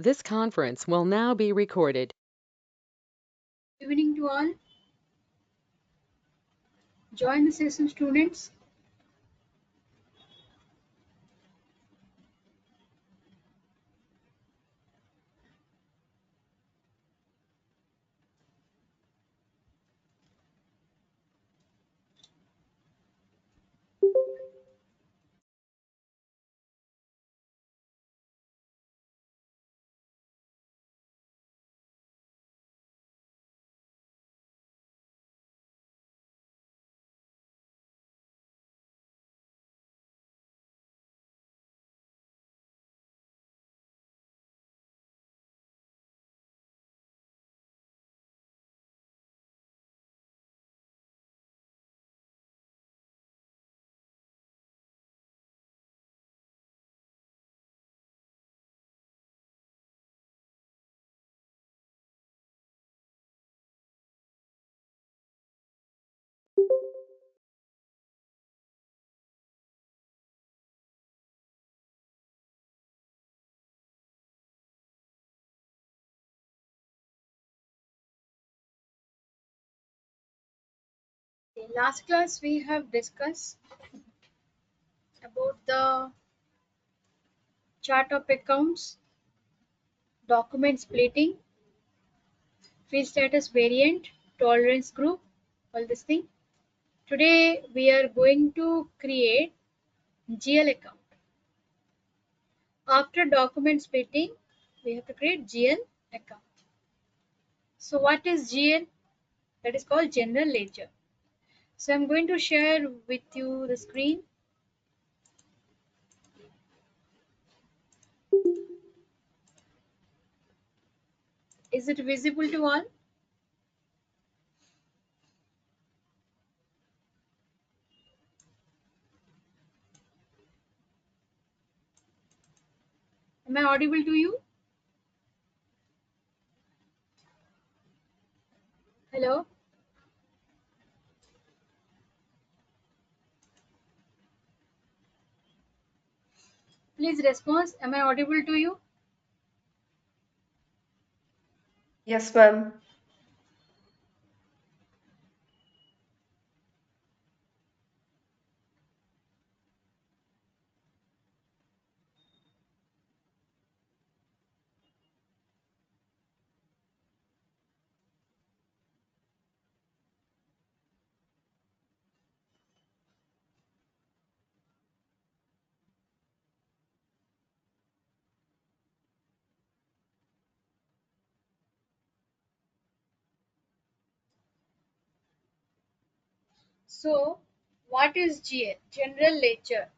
This conference will now be recorded. Good evening to all. Join the session, students. In last class, we have discussed about the chart of accounts, document splitting, field status variant, tolerance group, all this thing. Today, we are going to create GL account. After document splitting, we have to create GL account. So what is GL? That is called general ledger. So I'm going to share with you the screen. Is it visible to all? Am I audible to you? Hello? Please respond. Am I audible to you? Yes, ma'am. So, what is GL? General ledger.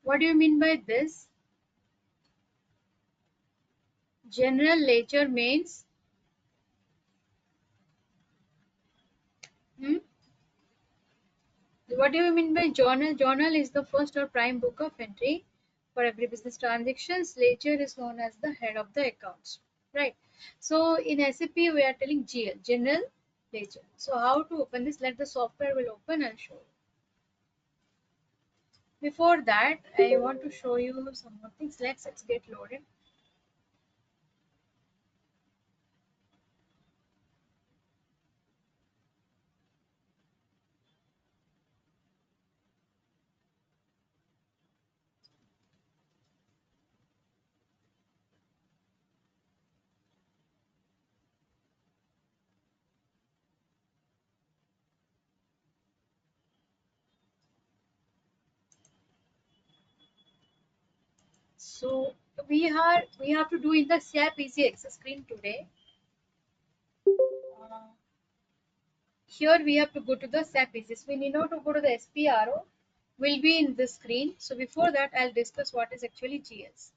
What do you mean by this? General ledger means what do you mean by journal? Journal is the first or prime book of entry for every business transactions. Ledger is known as the head of the accounts, right? So in SAP we are telling GL, general ledger. So how to open this? Let the software will open and show you. Before that, I want to show you some more things. Let's get loaded. So we have to do in the SAP Easy Access screen today. Here we have to go to the SAP Easy. We need not to go to the SPRO. Will be in this screen. So before that, I'll discuss what is actually GS.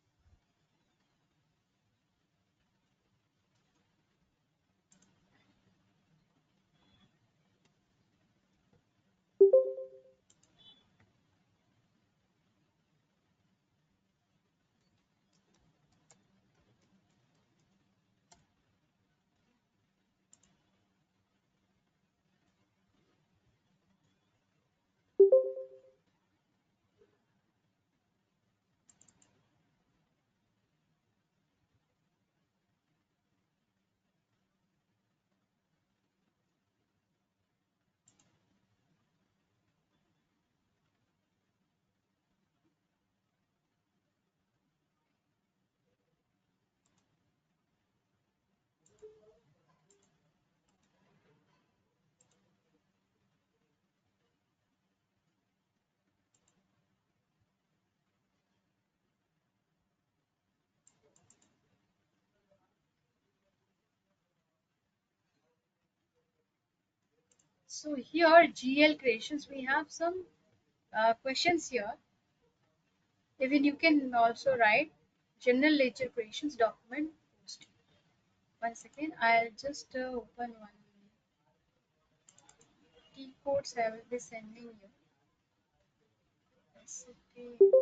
So here GL creations, we have some questions here. Even you can also write general ledger creations document posting. One second, I'll just open one T codes I will be sending you. SAP codes.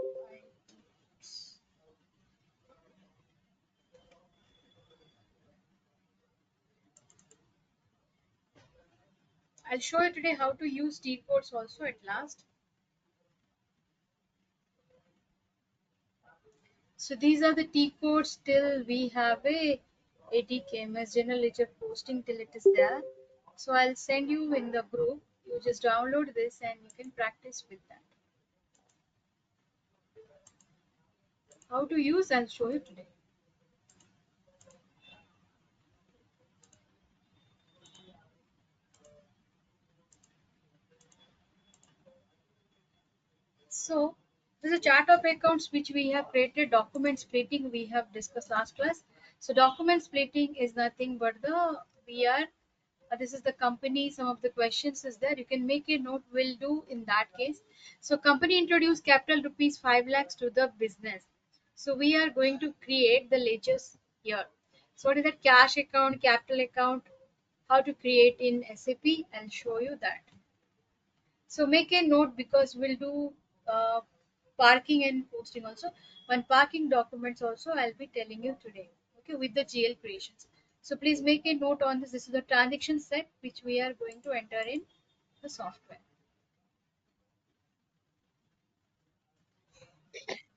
I'll show you today how to use T codes also at last. So these are the T codes till we have a ATKMS general ledger posting till it is there. So I'll send you in the group. You just download this and you can practice with that. How to use, I'll show you today. So this is a chart of accounts which we have created. Document splitting we have discussed last class. So document splitting is nothing but the we are this is the company. Some of the questions is there. You can make a note. Will do in that case. So company introduced capital rupees 5 lakhs to the business. So we are going to create the ledgers here. So what is that cash account, capital account? How to create in SAP? I'll show you that. So make a note because we'll do uh, parking and posting also. When parking documents also, I'll be telling you today. Okay, with the GL creations. So please make a note on this. This is the transaction set which we are going to enter in the software.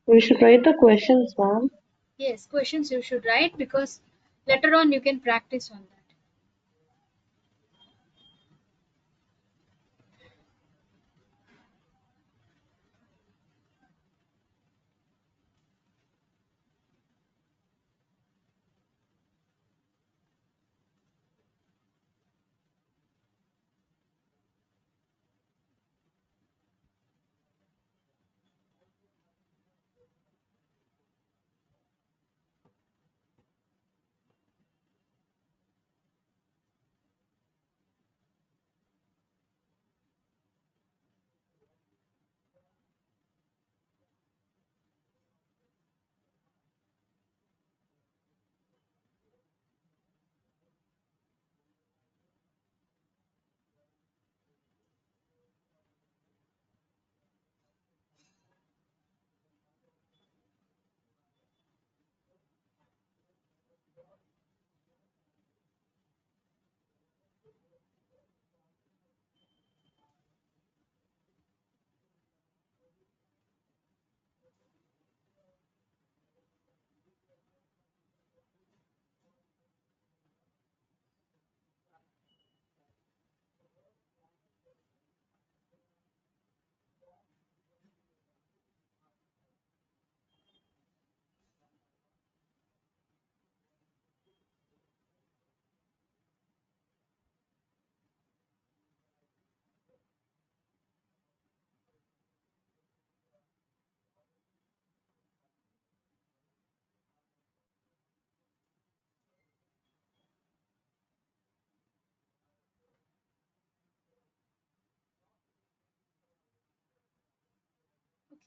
We should write the questions, ma'am. Yes, questions you should write because later on you can practice on that.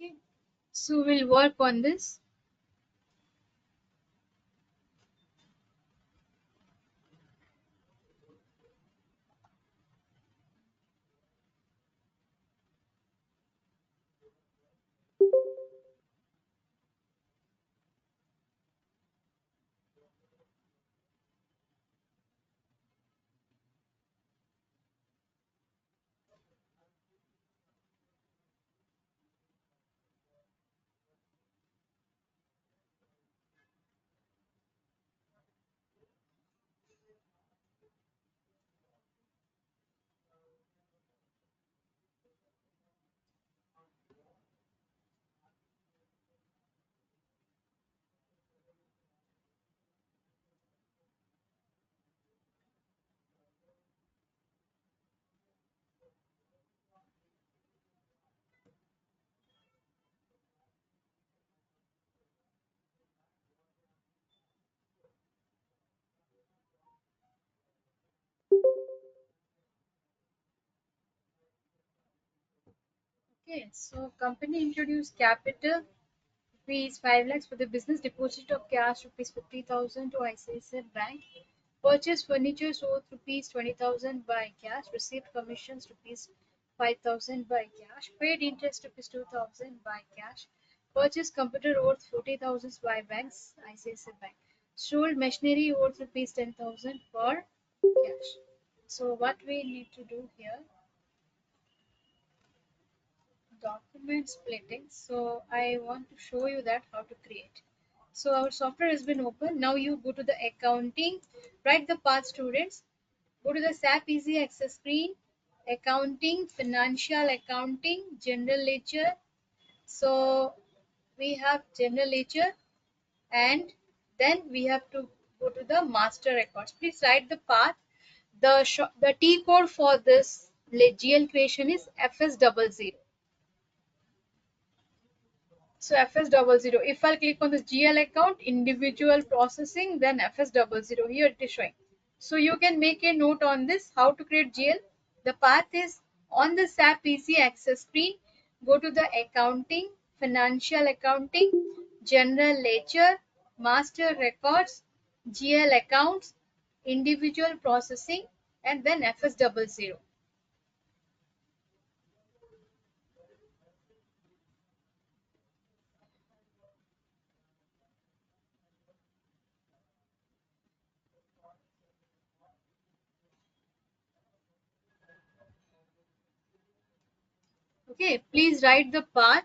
Okay, so we'll work on this. Okay, so company introduced capital rupees 5 lakhs for the business, deposit of cash rupees 50,000 to ICICI Bank, purchase furniture worth rupees 20,000 by cash, received commissions rupees 5,000 by cash, paid interest rupees 2,000 by cash, purchased computer worth 40,000 by banks, ICICI Bank, sold machinery worth rupees 10,000 for cash. So what we need to do here, document splitting. So I want to show you that how to create. So our software has been open. Now you go to the accounting, write the path, students. Go to the SAP Easy Access screen, accounting, financial accounting, general ledger. So we have general ledger, and then we have to go to the master records. Please write the path. The T code for this GL creation is FS00. So FS00. If I click on this GL account, individual processing, then FS00. Here it is showing. So you can make a note on this, how to create GL. The path is on the SAP PC access screen. Go to the accounting, financial accounting, general ledger, master records, GL accounts, individual processing, and then FS00. Okay, please write the path.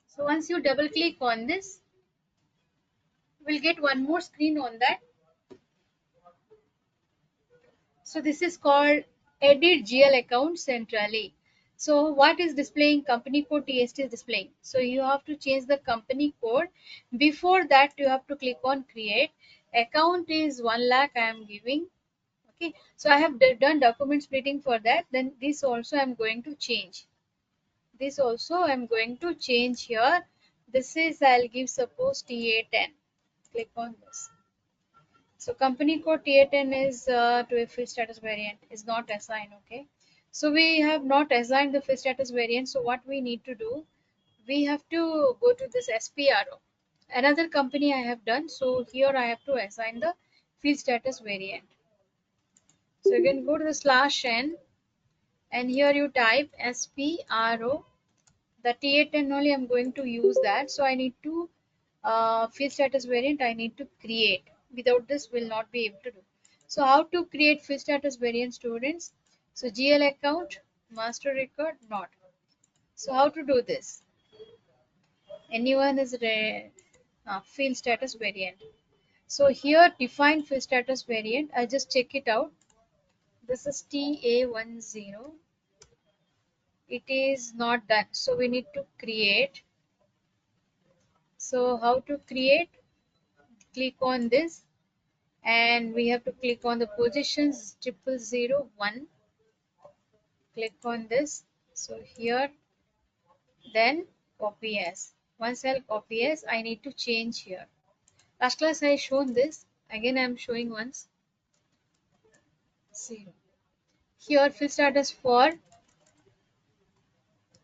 So once you double click on this, we'll get one more screen on that. So this is called edit GL account centrally. So what is displaying? Company code TST is displaying. So you have to change the company code. Before that, you have to click on create. Account is 1 lakh I am giving. Okay. So I have done document splitting for that. Then this also I'm going to change. This also I'm going to change here. This is, I'll give suppose TA10. Click on this. So company code TA10 is to a field status variant is not assigned. Okay. So we have not assigned the field status variant. So what we need to do, we have to go to this SPRO. Another company I have done. So here I have to assign the field status variant. So you can go to the /n and here you type SPRO. The TA10 only I'm going to use that. So I need to field status variant I need to create. Without this will not be able to do. So how to create field status variant, students? So GL account, master record, not. So how to do this? Anyone is field status variant. So here define field status variant. I just check it out. This is TA10. It is not done. So we need to create. So how to create? Click on this and we have to click on the positions 0001. Click on this. So here, then copy as. Once I'll copy as, I need to change here. Last class I shown this. Again I am showing once. 0. Here field status for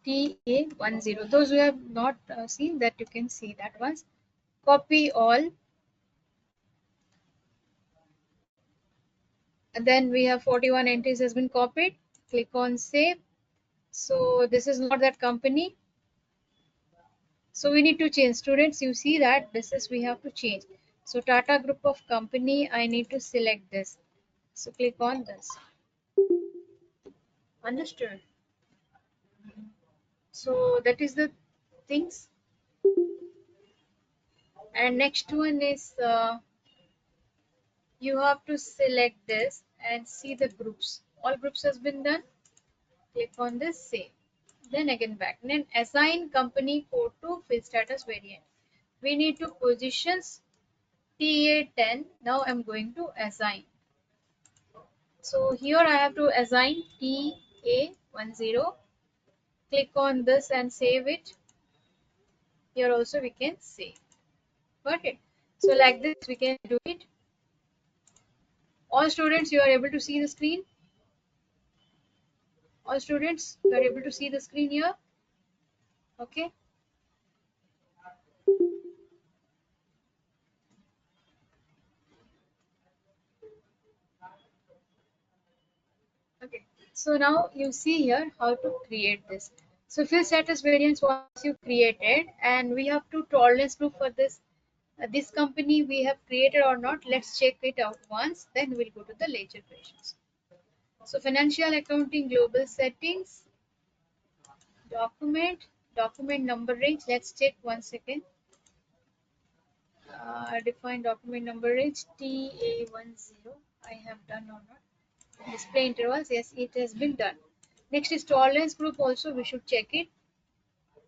TA10. Those who have not seen that, you can see that once. Copy all. And then we have 41 entries has been copied. Click on save. So this is not that company. So we need to change, students. You see that this is we have to change. So Tata Group of Company, I need to select this. So click on this. Understood? So that is the things. And next one is you have to select this and see the groups. All groups has been done. Click on this, save. Then again back. Then assign company code to field status variant. We need to positions TA10. Now I'm going to assign. So here I have to assign TA10. Click on this and save it. Here also we can save. Got it? So like this we can do it. All students, you are able to see the screen. All students, you are able to see the screen here. Okay. Okay. So now you see here how to create this. So field status variance once you created, and we have to tolerance group for this. This company we have created or not. Let's check it out once. Then we'll go to the ledger questions. So financial accounting global settings, document number range. Let's check once again. Define document number range TA10. I have done or not. Display intervals. Yes, it has been done. Next is tolerance group. Also, we should check it.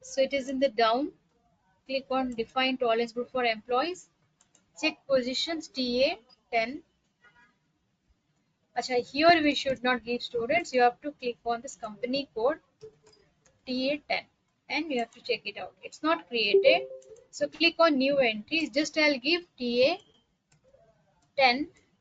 So it is in the down. Click on define tolerance group for employees. Check positions TA10. Acha, here we should not give students. You have to click on this company code TA10 and you have to check it out. It's not created. So click on new entries. Just I'll give TA10.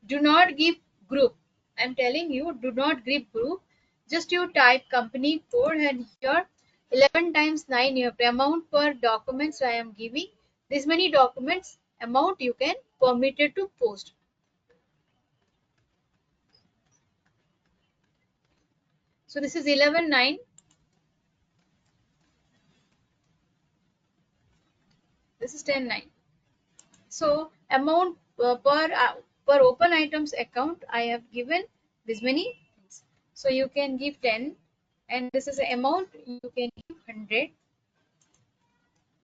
Do not give group. I'm telling you, do not give group. Just you type company code and here 11 times 9 you have to amount per documents I am giving. This many documents amount you can permitted to post. So this is 11.9. This is 10.9. So amount per open items account I have given this many things. So you can give 10 and this is the amount you can give 100.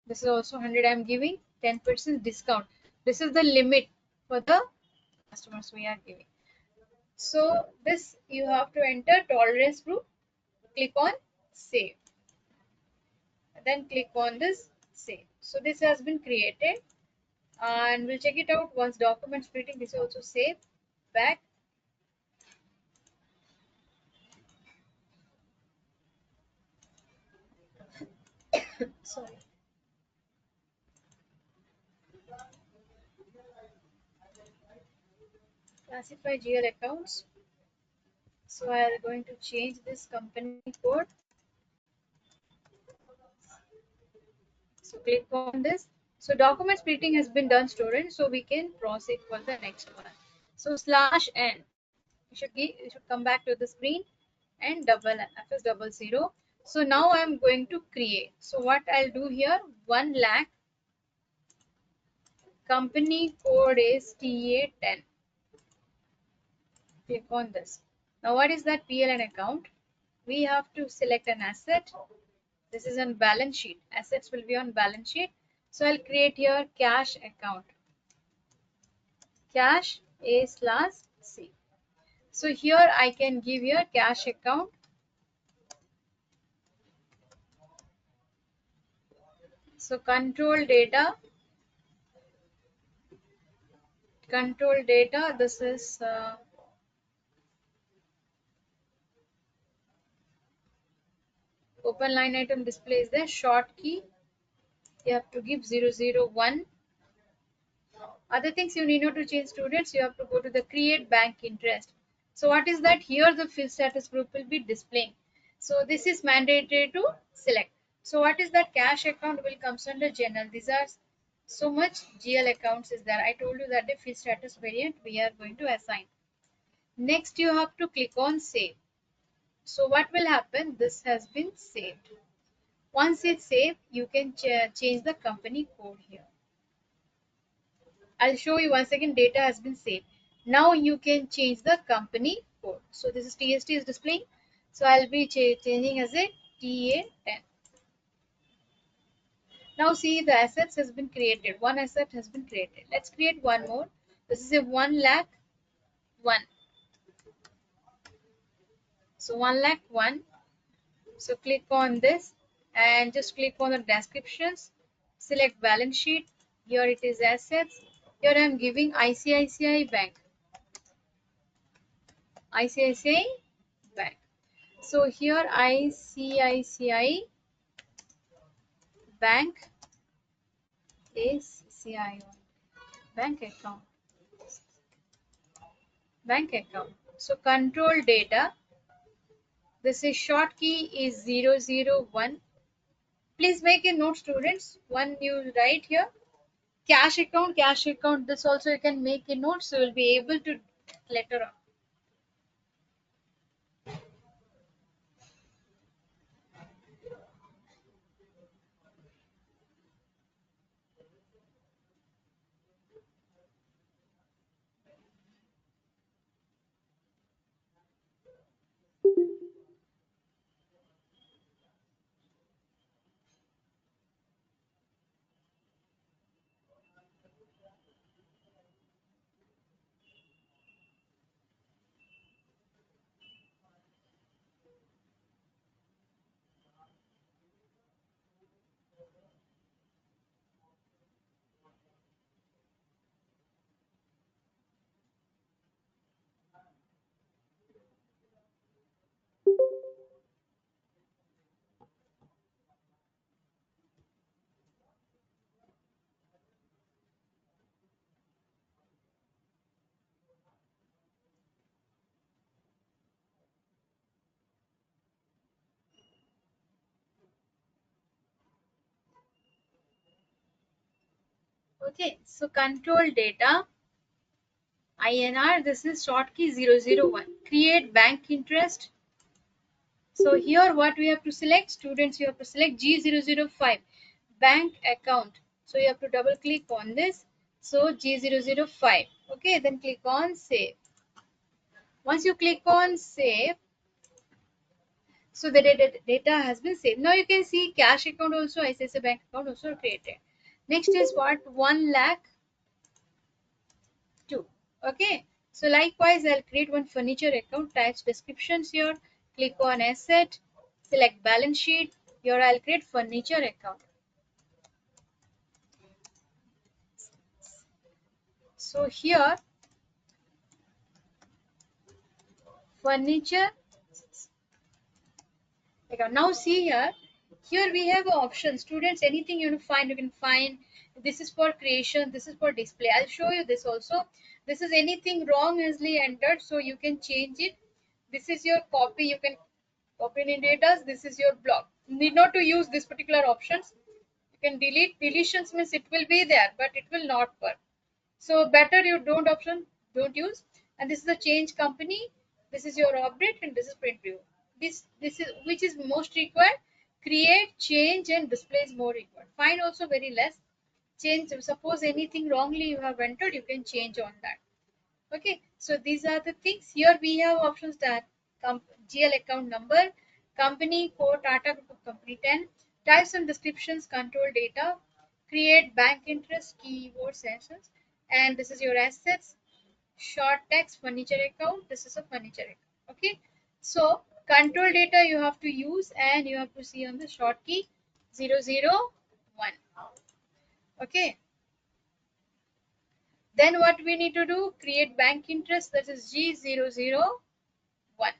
This is also 100 I am giving 10% discount. This is the limit for the customers we are giving. So this you have to enter tolerance group. Click on save. Then click on this save. So this has been created and we'll check it out once document splitting. This is also save. Back. Sorry. Classify GL accounts. So I am going to change this company code. So click on this. So document splitting has been done, students. So we can proceed for the next one. So /n. You should come back to the screen and FS 00. So now I am going to create. So what I'll do here, 1 lakh. Company code is TA10. Click on this. Now what is that PLN account? We have to select an asset. This is on balance sheet. Assets will be on balance sheet. So I'll create here cash account. Cash A/C. So here I can give here cash account. So control data. This is open line item display is there. Short key. You have to give 001. Other things you need not to change, students. You have to go to the create bank interest. So what is that? Here the field status group will be displaying. So this is mandatory to select. So what is that? Cash account will comes under general. These are so much GL accounts is there. I told you that the field status variant we are going to assign. Next you have to click on save. So what will happen? This has been saved. Once it's saved, you can change the company code here. I'll show you once again. Data has been saved. Now you can change the company code. So this is TST is displaying. So I'll be changing as a TA10. Now see the assets has been created. One asset has been created. Let's create one more. This is a 1 lakh 1. So 1 lakh 1. So click on this and just click on the descriptions. Select balance sheet. Here it is assets. Here I am giving ICICI Bank. ICICI Bank. So here ICICI Bank is CIO. Bank account. Bank account. So control data. This is short key is 001. Please make a note, students. One you write here. Cash account, cash account. This also you can make a note, so you'll be able to later on. Okay, so control data INR. This is short key 001. Create bank interest. So here what we have to select, students, you have to select G005 bank account. So you have to double click on this. So G005. Okay, then click on save. Once you click on save, so the data has been saved. Now you can see cash account also, ICICI bank account also created. Next is what? 1 lakh 2. Okay. So likewise, I'll create one furniture account. Types descriptions here. Click on asset. Select balance sheet. Here I'll create furniture account. So here furniture account. Now see here. Here we have options. Students, anything you find, you can find. This is for creation. This is for display. I'll show you this also. This is anything wrongly entered, so you can change it. This is your copy. You can copy in data. This is your block. You need not to use this particular options. You can delete. Deletions means it will be there, but it will not work. So better you don't use. And this is the change company. This is your update, and this is print view. This is which is most required. Create, change, and display is more required. Find also very less. Change. Suppose anything wrongly you have entered, you can change on that. Okay, so these are the things. Here we have options that GL account number, company code, Tata Group of Company 10, types and descriptions, control data, create bank interest, keyword sessions, and this is your assets, short text, furniture account. This is a furniture account. Okay, so control data you have to use, and you have to see on the short key 001. Okay. Then what we need to do, create bank interest, that is G001.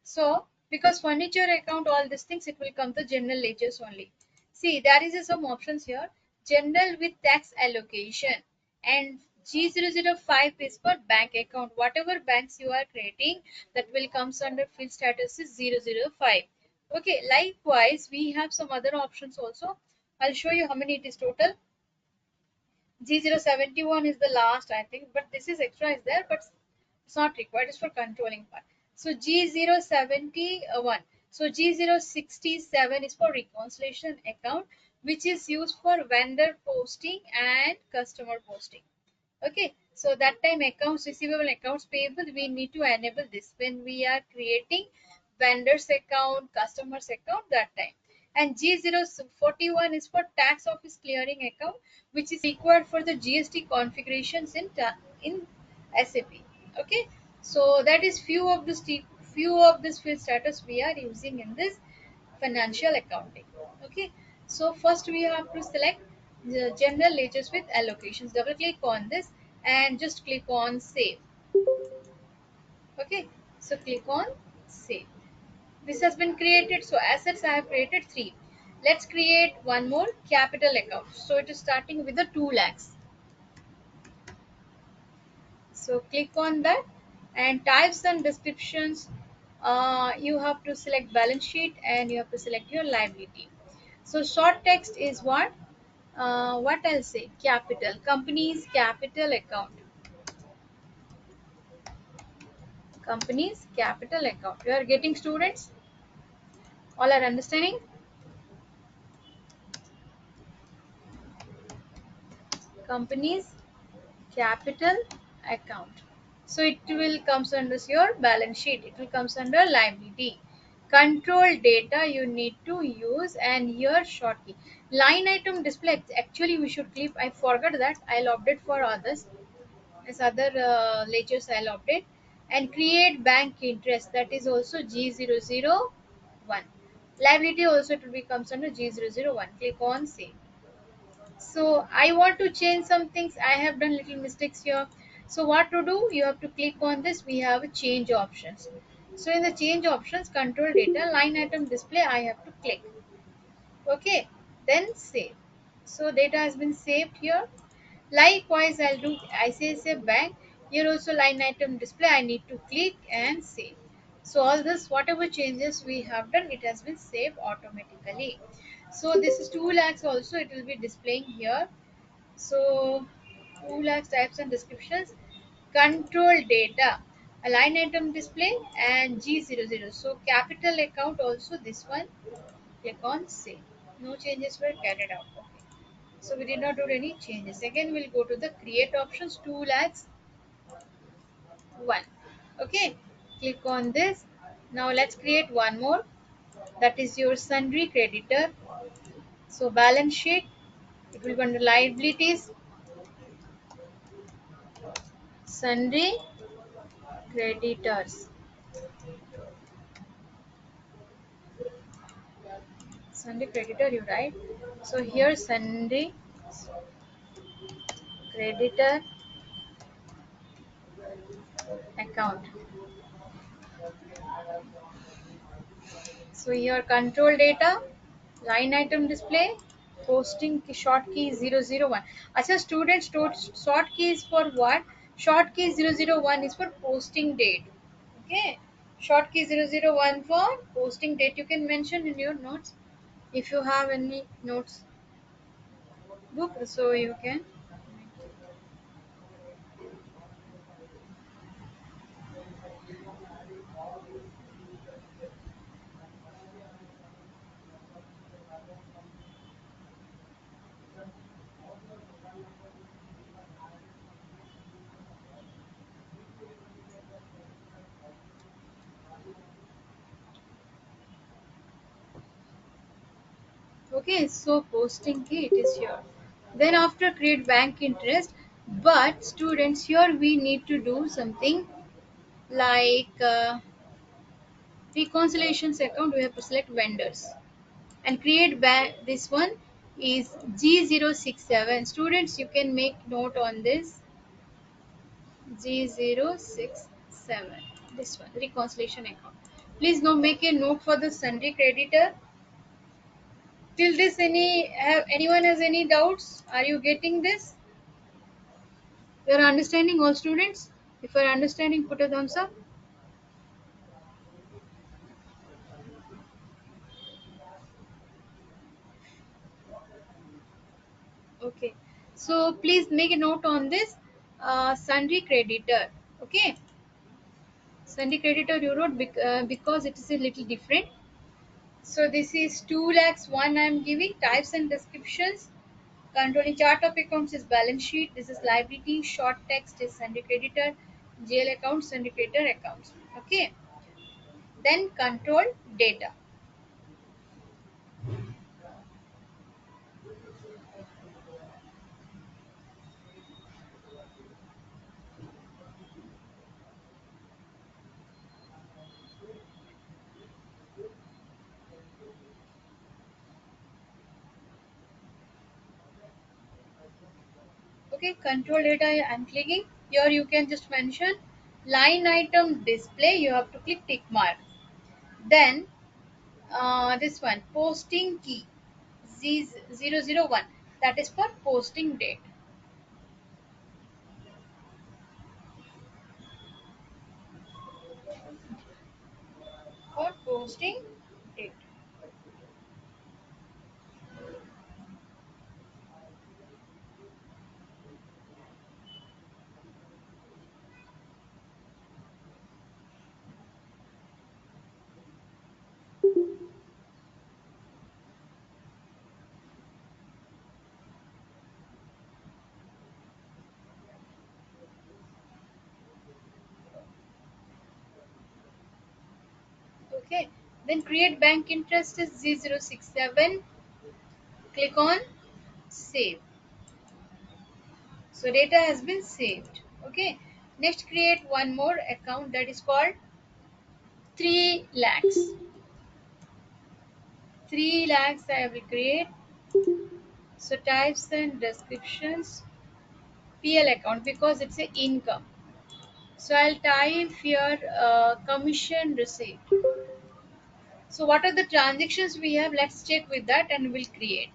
So because furniture account, all these things, it will come to general ledgers only. See, there is some options here. General with tax allocation, and G005 is for bank account. Whatever banks you are creating, that will comes under field status is 005. Okay, likewise we have some other options also. I'll show you how many it is total. G071 is the last, I think, but this is extra is there, but it's not required. It's for controlling part. So G071. So G067 is for reconciliation account, which is used for vendor posting and customer posting. Okay, so that time accounts receivable, accounts payable, we need to enable this when we are creating vendors account, customers account, that time. And G041 is for tax office clearing account, which is required for the GST configurations in SAP. Okay, so that is few of this field status we are using in this financial accounting. Okay, so first we have to select the general ledgers with allocations. Double click on this and just click on save. Okay, so click on save. This has been created. So assets I have created 3. Let's create one more capital account. So it is starting with the 2 lakhs. So click on that and types and descriptions. You have to select balance sheet and you have to select your liability. So short text is what I'll say, capital, company's capital account, company's capital account. You are getting, students? All are understanding? Company's capital account. So it will comes under your balance sheet. It will comes under liability. Control data you need to use and your short key. Line item display. Actually, we should clip. I forgot that. I'll update for others. As other ledgers I'll update and create bank interest, that is also G001. Liability also it will be comes under G001. Click on save. So I want to change some things. I have done little mistakes here. So what to do? You have to click on this. We have a change options. So in the change options, control data, line item display, I have to click. Okay, then save. So data has been saved here. Likewise, I'll do ICICI Bank. Here also line item display. I need to click and save. So all this, whatever changes we have done, it has been saved automatically. So this is 2 lakhs also. It will be displaying here. So 2 lakhs types and descriptions. Control data. A line item display and G00. So capital account also this one. Click on save. No changes were carried out. Okay. So we did not do any changes. Again, we'll go to the create options, 2 lakhs 1. Okay, click on this. Now let's create one more. That is your sundry creditor. So balance sheet, it will be under liabilities, sundry creditors. Sundry creditor, you write. So here sundry creditor account. So here control data, line item display, posting short key 001. Acha students, short key is for what? Short key 001 is for posting date. Okay. Short key 001 for posting date. You can mention in your notes if you have any notes book, so you can. Okay, so posting key it is here. Then after create bank interest, but students here we need to do something like reconciliations account. We have to select vendors and create bank. This one is G067. Students, you can make note on this G067. This one reconciliation account. Please now make a note for the sundry creditor. Till this, anyone has any doubts? Are you getting this? You are understanding, all students? If you are understanding, put a thumbs up. Okay. So please make a note on this sundry creditor. Okay. Sundry creditor you wrote because it is a little different. So this is 2 lakhs 1 I am giving types and descriptions. Controlling chart of accounts is balance sheet. This is liability. Short text is sundry creditor. GL accounts, sundry creditor accounts. Okay. Then control data. Okay, control data. I'm clicking here. You can just mention line item display. You have to click tick mark. Then this one posting key Z001, that is for posting date. For posting date. Okay, then create bank interest is Z067. Click on save. So data has been saved. Okay, next create one more account, that is called 3 lakhs. 3 lakhs I will create. So types and descriptions, PL account, because it's a income. So I'll type here commission received. So what are the transactions we have? Let's check with that and we'll create.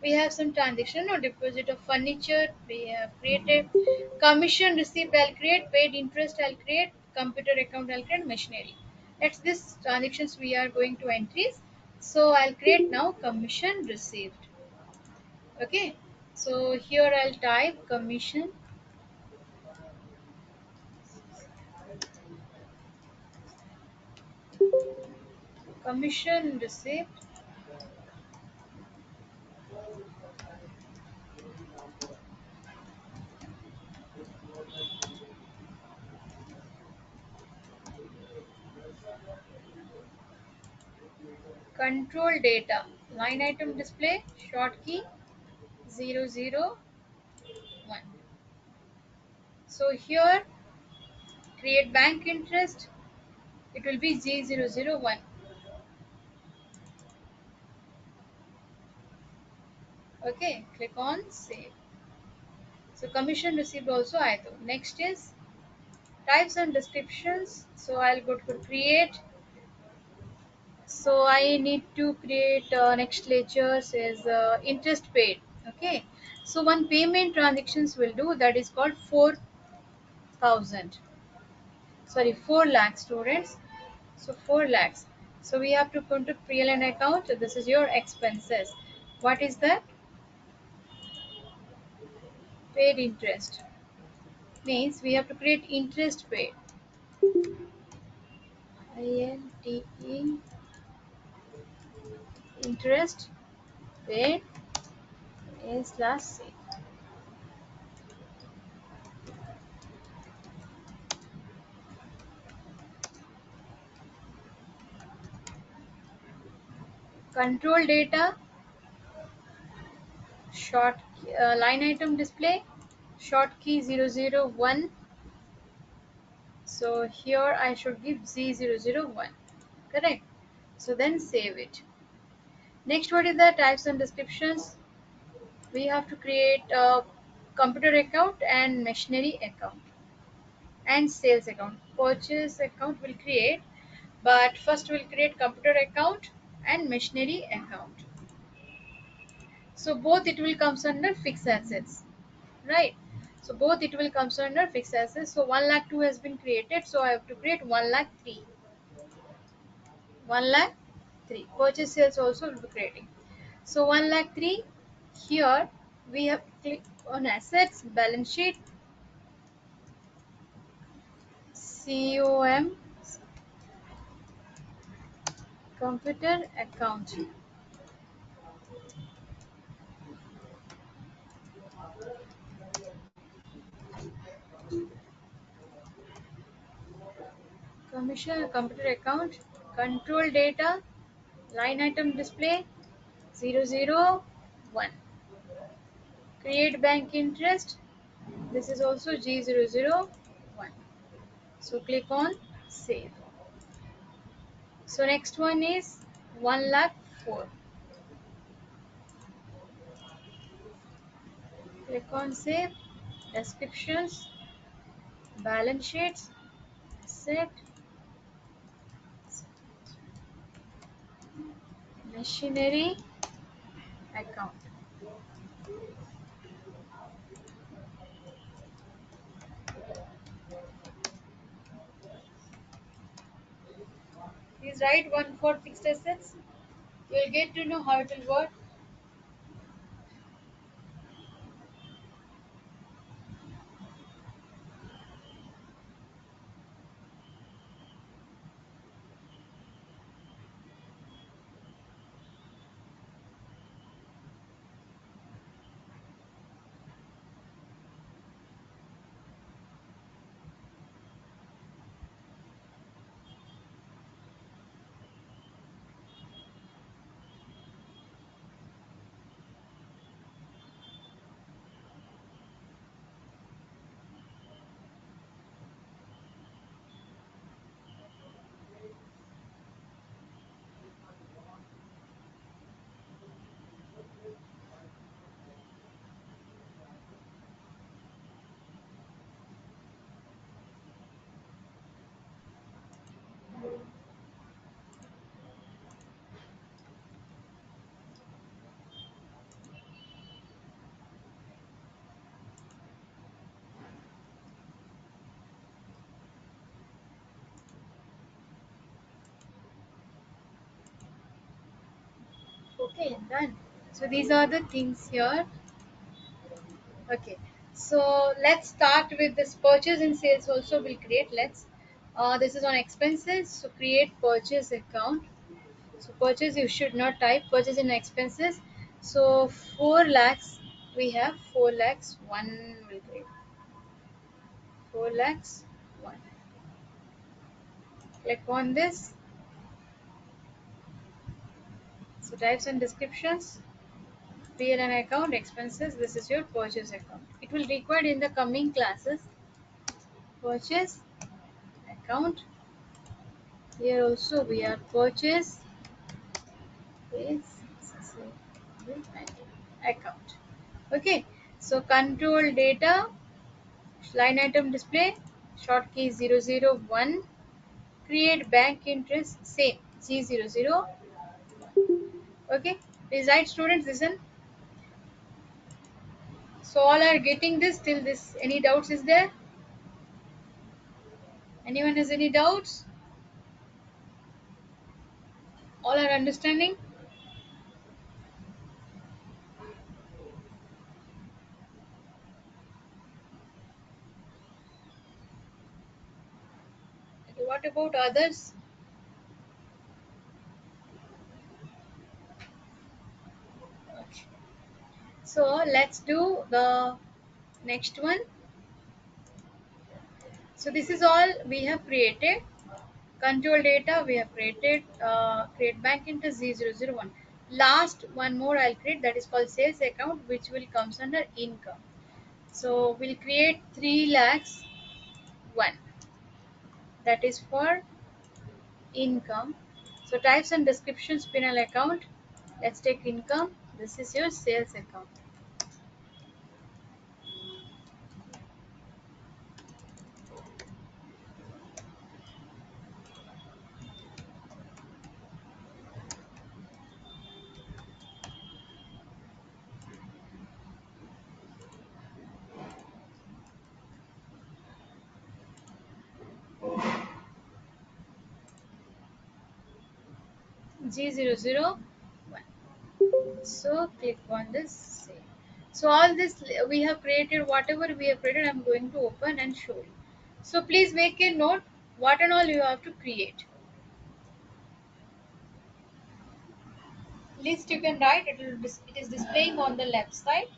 We have some transaction or deposit of furniture. We have created commission received. I'll create paid interest. I'll create computer account. I'll create machinery. That's this transactions we are going to entries. So I'll create now commission received. Okay. So here I'll type commission received. Control data. Line item display. Short key 001. So here create bank interest. It will be G001. Okay, click on save. So commission received also I do. Next is types and descriptions. So I'll go to create. So I need to create next lectures is interest paid. Okay. So one payment transactions will do, that is called 4,000. Sorry, 4 lakh students. So 4 lakhs. So we have to go to PLN account. This is your expenses. What is that? Paid interest. Means we have to create interest paid. INTE interest paid A slash C. Control data, short line item display, short key 001. So here I should give Z001. Correct. So then save it. Next, what is the types and descriptions? We have to create a computer account and machinery account and sales account. Purchase account will create, but first we'll create computer account and machinery account. So both it will comes under fixed assets, right? So both it will comes under fixed assets. So 1 lakh 2 has been created, so I have to create 1 lakh 3. 1 lakh 3 purchase sales also will be creating. So 1 lakh 3. Here we have click on assets, balance sheet, com, computer account. submission computer account, control data, line item display 001. Create bank interest. This is also G001. So click on save. So next one is 1 lakh 4. Click on save. Descriptions, balance sheets, asset, machinery, account. Please write one for fixed assets. You will get to know how it will work. Okay, done. So these are the things here. Okay, so let's start with this purchase and sales also will create. Let's this is on expenses. So create purchase account. So purchase you should not type purchase in expenses. So 4 lakhs we have 4 lakhs 1 will create 4 lakhs 1. Click on this. So types and descriptions. PL and account expenses. This is your purchase account. It will require in the coming classes. Purchase account. Here also we are purchase is account. Okay, so control data, line item display, short key 001, create bank interest, same G00. Okay, please write students, listen. So all are getting this till this. Any doubts is there? Anyone has any doubts? All are understanding? Okay, what about others? Okay. So let's do the next one. So this is all we have created. Control data we have created. Create bank interest Z001. Last one more I'll create, that is called sales account, which will comes under income. So we'll create 3 lakhs 1. That is for income. So types and descriptions P&L account. Let's take income. This is your sales account. G001. So click on this save. So all this we have created, whatever we have created, I'm going to open and show you. So please make a note what and all you have to create. List you can write, it is displaying on the left side.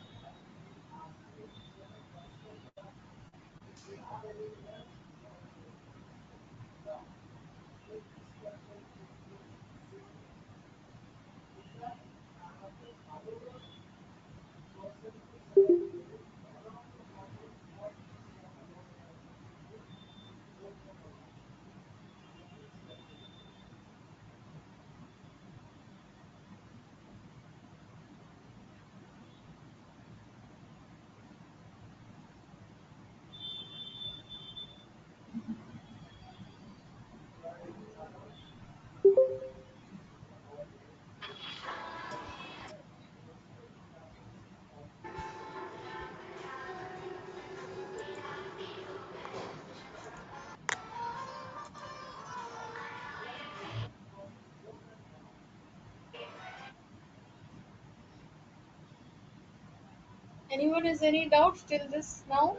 Anyone has any doubts till this now?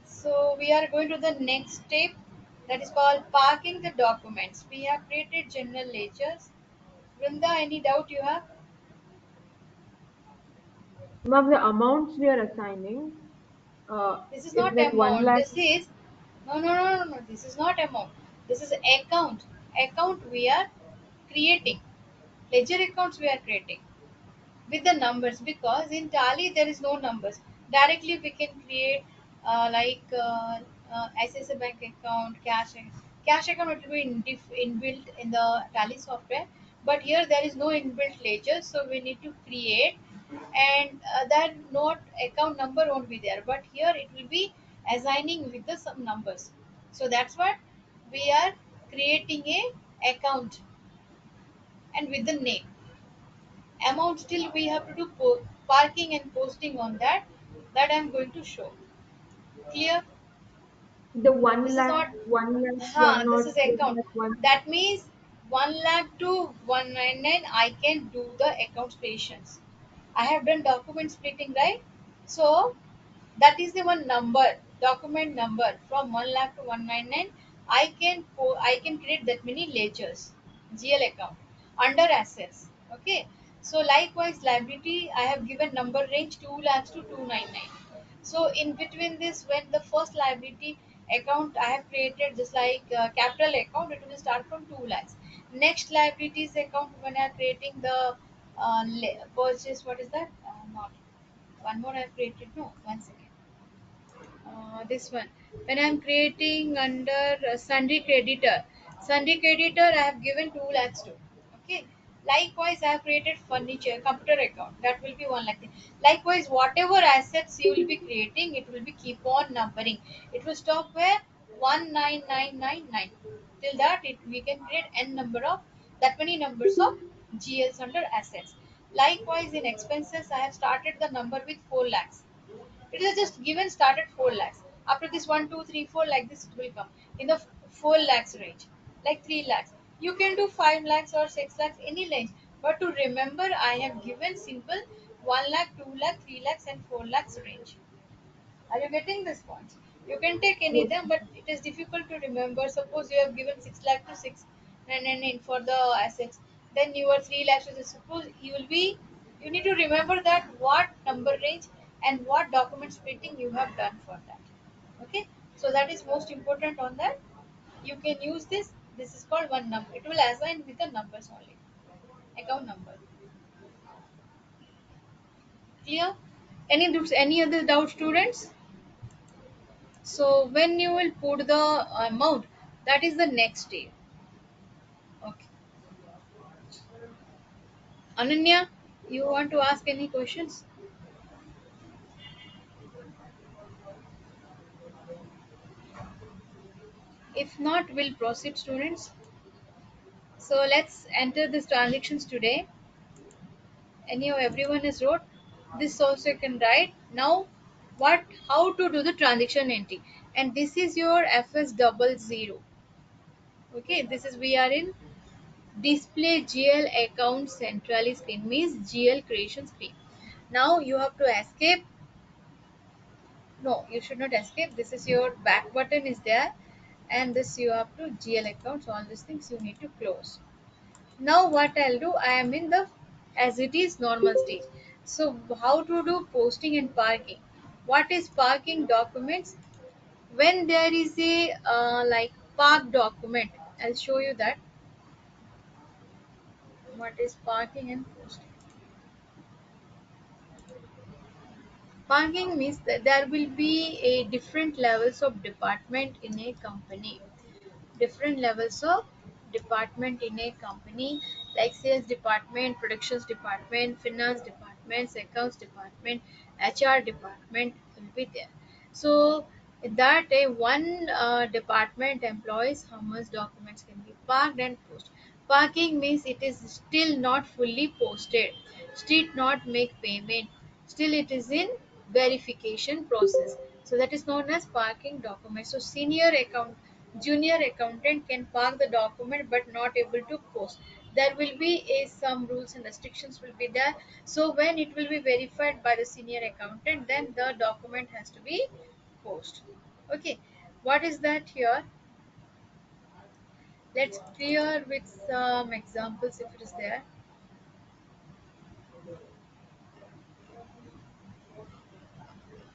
So we are going to the next step, that is called parking the documents. We have created general ledgers. Vrinda, any doubt you have? Ma'am, the amounts we are assigning This is is not like 1 amount. lakh. This is no. This is not amount. This is account. Account we are creating. Ledger accounts we are creating with the numbers, because in Tally there is no numbers. Directly we can create SSA bank account, cash account will be inbuilt in the Tally software, but here there is no inbuilt ledger, so we need to create, and that not account number won't be there, but here it will be assigning with the some numbers. So that's what we are creating a account and with the name amount. Still we have to do parking and posting on that I'm going to show. Clear? The 1 This is lakh, not 1 lakh, one this not is 1 account. lakh, 1. That means 1 lakh to 199 I can do the account stations. I have done document splitting, right? So that is the one number, document number from 1 lakh to 199. I can create that many ledgers, GL account under assets. Okay. So likewise liability I have given number range 2 lakhs to 299. So in between this, when the first liability account I have created, just like capital account, it will start from 2 lakhs. Next liabilities account, when I am creating the purchase, what is that? Not one more I have created. No, one second. This one. When I'm creating under sundry creditor, I have given 2 lakhs to. Okay. Likewise, I have created furniture, computer account. That will be 1 lakh. Likewise, whatever assets you will be creating, it will be keep on numbering. It will stop where 19999. Till that, we can create n number of that many numbers of GLs under assets. Likewise, in expenses, I have started the number with 4 lakhs. It is just given start at 4 lakhs. After this 1, 2, 3, 4, like this it will come in the 4 lakhs range, like 3 lakhs. You can do 5 lakhs or 6 lakhs, any range. But to remember, I have given simple 1 lakh, 2 lakh, 3 lakhs, and 4 lakhs range. Are you getting this point? You can take any of Yes. them, but it is difficult to remember. Suppose you have given 6 lakh to 6 and for the assets, then your 3 lakhs. Suppose you will be, you need to remember that what number range and what document splitting you have done for that. Okay, so that is most important on that. You can use this. This is called one number. It will assign with the numbers only, account number. Clear? Any other doubt, students? So when you will put the amount, that is the next step. Okay. Ananya, you want to ask any questions? If not, we'll proceed, students. So let's enter these transactions today. Any of everyone has wrote. This also you can write. Now, how to do the transaction entry. And this is your FS00. Okay, this is we are in display GL account centrally screen, means GL creation screen. Now you have to escape. No, you should not escape. This is your back button is there, and this you have to GL accounts. All these things you need to close. Now what I'll do, I am in the as it is normal stage. So how to do posting and parking? What is parking documents? When there is a like park document, I'll show you that. What is parking and posting? Parking means that there will be a different levels of department in a company. Different levels of department in a company, like sales department, productions department, finance departments, accounts department, HR department will be there. So that a one department employs how much documents can be parked and posted. Parking means it is still not fully posted, still not make payment, still it is in verification process. So that is known as parking document. So junior accountant can park the document but not able to post. there will be some rules and restrictions will be there. So when it will be verified by the senior accountant, then the document has to be posted. Okay, what is that here? Let's clear with some examples if it is there.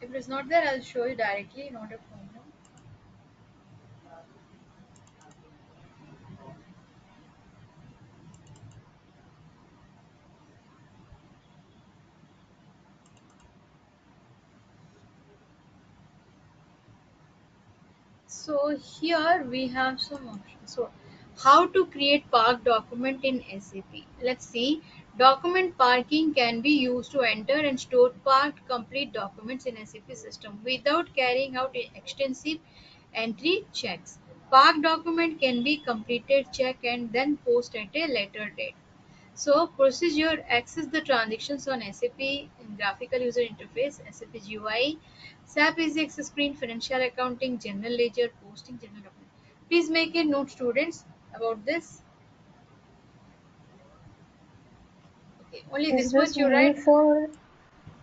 If it is not there, I'll show you directly, not a problem. So here we have some options. So how to create park document in SAP? Let's see. Document parking can be used to enter and store parked complete documents in SAP system without carrying out extensive entry checks. Park document can be completed, check and then post at a later date. So procedure access the transactions on SAP in graphical user interface, SAP GUI, SAP Easy Access Screen, financial accounting, general ledger, posting, general document. Please make a note, students, about this. Okay, only Is this this much you only write. for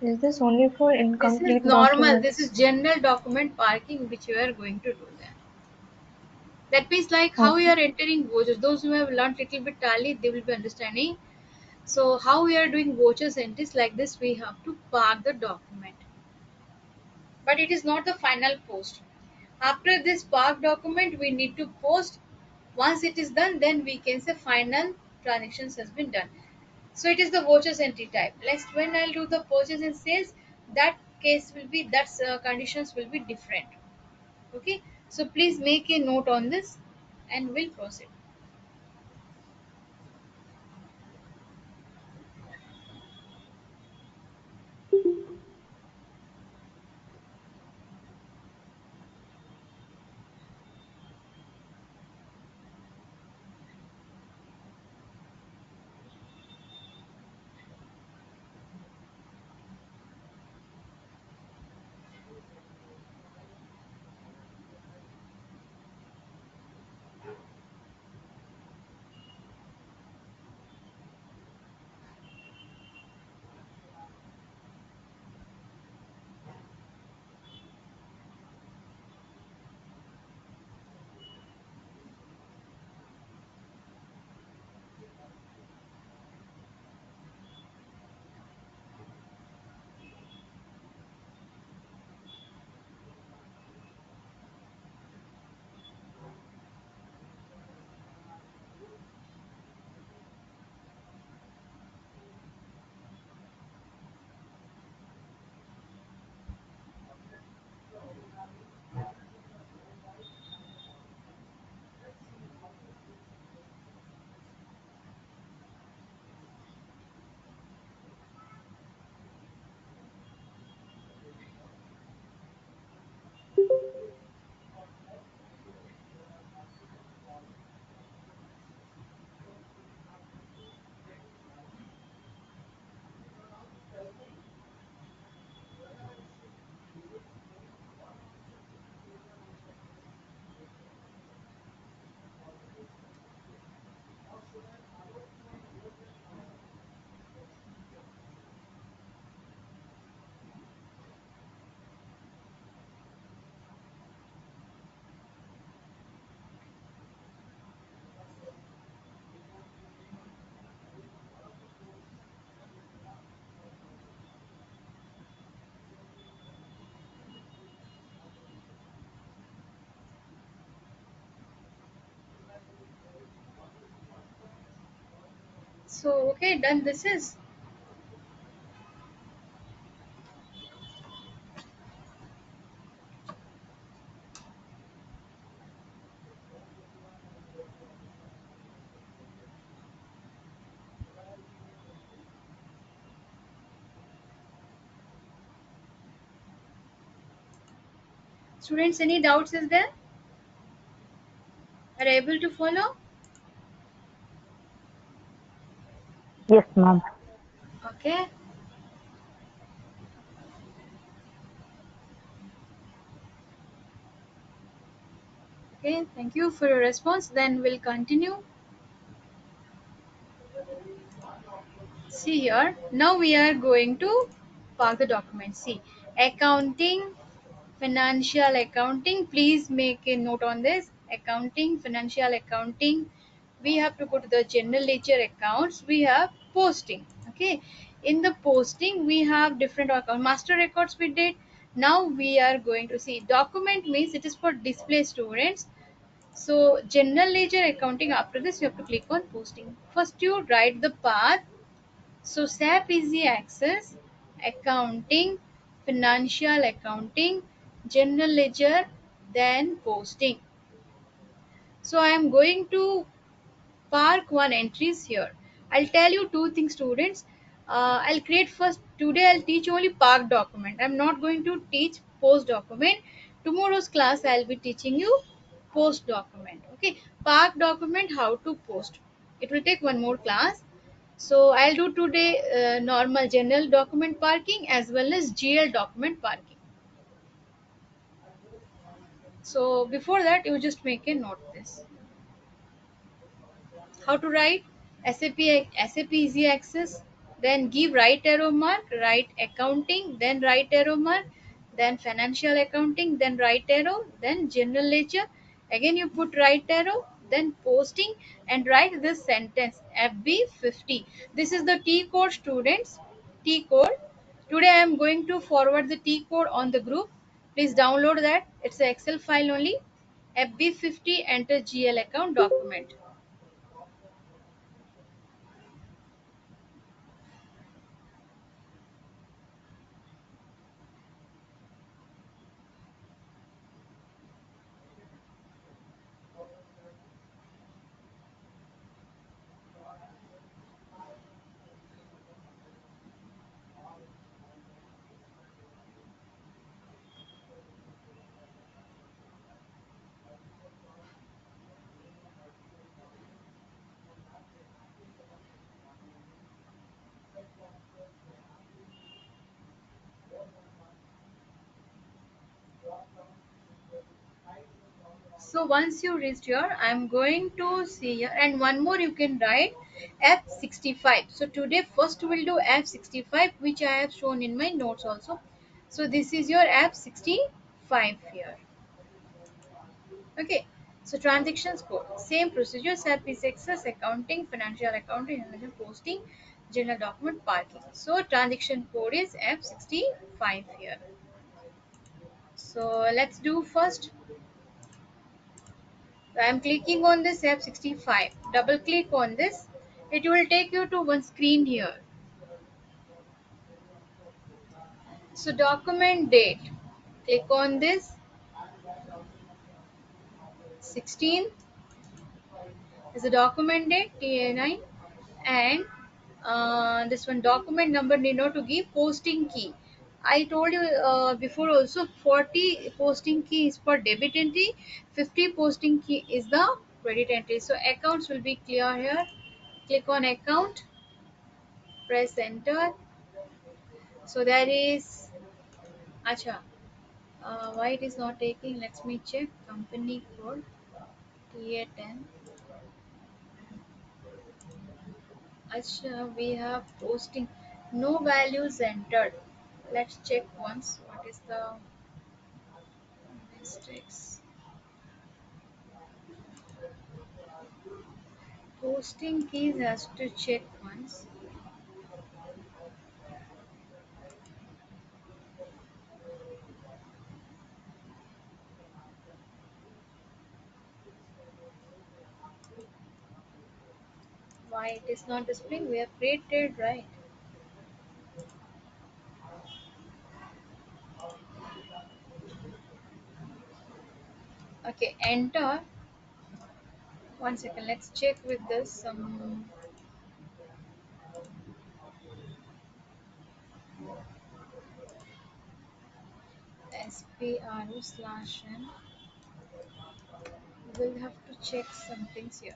is this only for This is incomplete normal. This is documents? general document parking which you are going to do there. That means like how we Okay. are entering vouchers. Those who have learned little bit tally, they will be understanding. So how we are doing vouchers entries like this, we have to park the document. But it is not the final post. After this park document, we need to post. Once it is done, then we can say final transactions has been done. So it is the vouchers entry type. Next, when I'll do the purchase and sales, that case will be that conditions will be different. Okay, so please make a note on this, and we'll proceed. So okay, done. This is students. Any doubts is there? Are you able to follow? Yes, ma'am. Okay. Okay. Thank you for your response. Then we'll continue. See here, now we are going to park the document. See, accounting, financial accounting. Please make a note on this. Accounting, financial accounting. We have to go to the general ledger accounts. We have posting. Okay. In the posting, we have different account. Master records we did. Now we are going to see document means it is for display students. So general ledger accounting, after this you have to click on posting. First you write the path. So SAP Easy Access, accounting, financial accounting, general ledger, then posting. So I am going to park one entries here. I'll tell you two things, students. I'll create first. Today I'll teach only park document. I'm not going to teach post document. Tomorrow's class I'll be teaching you post document. Okay, park document, how to post. It will take one more class. So I'll do today normal general document parking as well as GL document parking. So before that, you just make a note this. How to write SAP Easy Access, then give right arrow mark, write accounting, then right arrow mark, then financial accounting, then right arrow, then general ledger. Again, you put right arrow, then posting, and write this sentence FB50. This is the T code, students. T code. Today I am going to forward the T code on the group. Please download that. It's an Excel file only. FB50, enter GL account document. So once you reach here, I'm going to see here, and one more you can write F65. So today first we'll do F65, which I have shown in my notes also. So this is your F65 here. Okay. So transactions code, same procedure, SAP access, accounting, financial accounting, and posting, general document parking. So transaction code is F65 here. So let's do first. So I am clicking on this F65. Double click on this. It will take you to one screen here. So document date. Click on this 16 is the document date TA9, and this one document number need not to give posting key. I told you before also 40 posting key is for debit entry, 50 posting key is the credit entry. So accounts will be clear here. Click on account, press enter. So there is, acha, why it is not taking? Let me check. Company code TA10. Acha, we have posting. No values entered. Let's check once. What is the mistakes? Posting keys has to check once. Why it is not displaying? We have created right. Okay, enter. One second. Let's check with this. SPRO/N. We'll have to check some things here.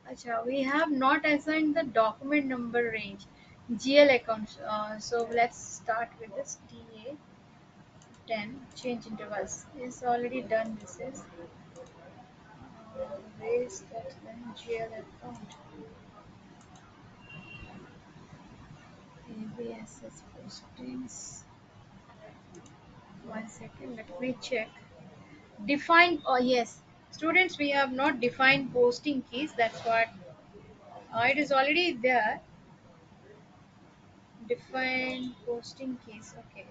Acha, we have not assigned the document number range. GL accounts. So let's start with this TA 10 change intervals. Is already done. This is where is that then GL account? ABSS postings. 1 second. Let me check. Define. Oh yes, students. We have not defined posting keys. That's what. It is already there. Define posting keys. Okay.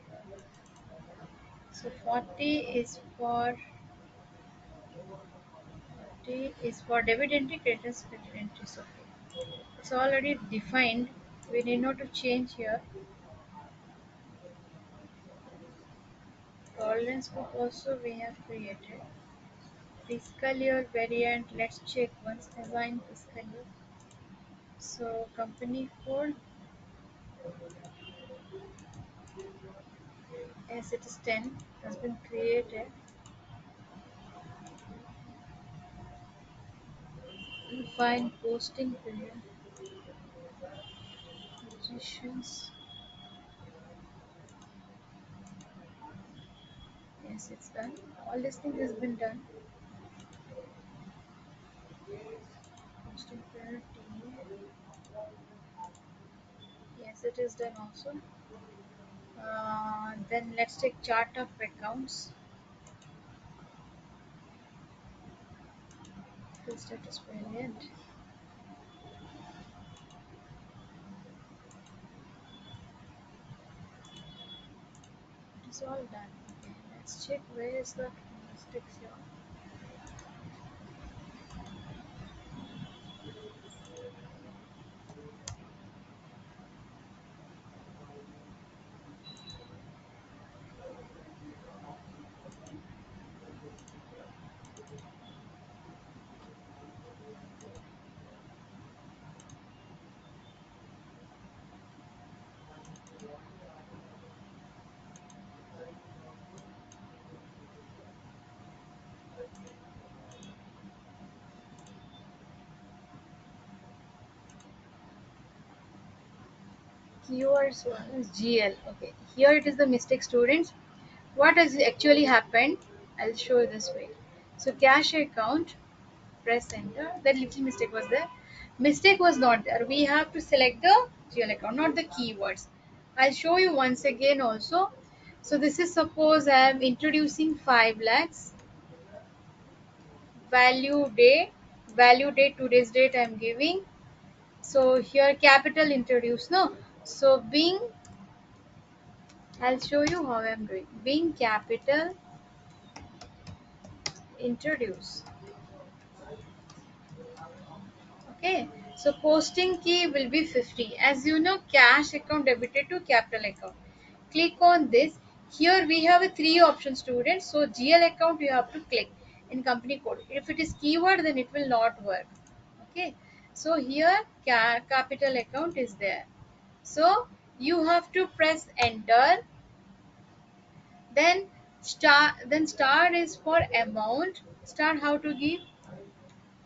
So 40 is for debit entry, credit entries. Okay. It's already defined. We need not to change here. Tolerance book also we have created. Fiscal year variant. Let's check once. Assign fiscal year. So company code as it is 10 has been created. Define posting period. Positions. Yes, it's done. All this thing has been done. Posting period. Yes, it is done also. Then let's take chart of accounts. Full status variant. It is all done. Okay, let's check where is the mistakes here. Keywords one is GL. Okay, here it is the mistake, students. What has actually happened? I'll show you this way. So cash account, press enter. That little mistake was there. Mistake was not there. We have to select the GL account, not the keywords. I'll show you once again also. So this is suppose I am introducing 5 lakhs. Value date, today's date I am giving. So here capital introduce, no? So being, I'll show you how I'm doing. Being capital introduce. Okay. So posting key will be 50. As you know, cash account debited to capital account. Click on this. Here we have a 3 options, students. So GL account you have to click in company code. If it is keyword, then it will not work. Okay. So here capital account is there. So you have to press enter. Then star is for amount. Star how to give.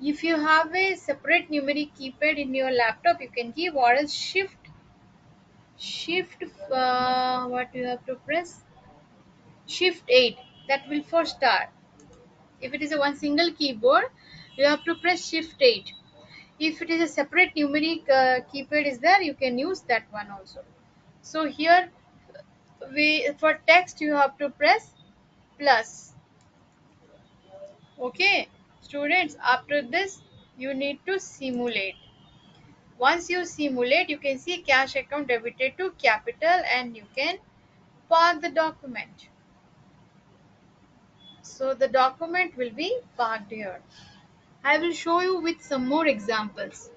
If you have a separate numeric keypad in your laptop, you can give, or else shift what you have to press, shift 8. That will for star. If it is a one single keyboard, you have to press shift 8. If it is a separate numeric keypad is there, you can use that one also. So here we for text you have to press plus. Okay, students, after this you need to simulate. Once you simulate, you can see cash account debited to capital and you can park the document. So the document will be parked here. I will show you with some more examples.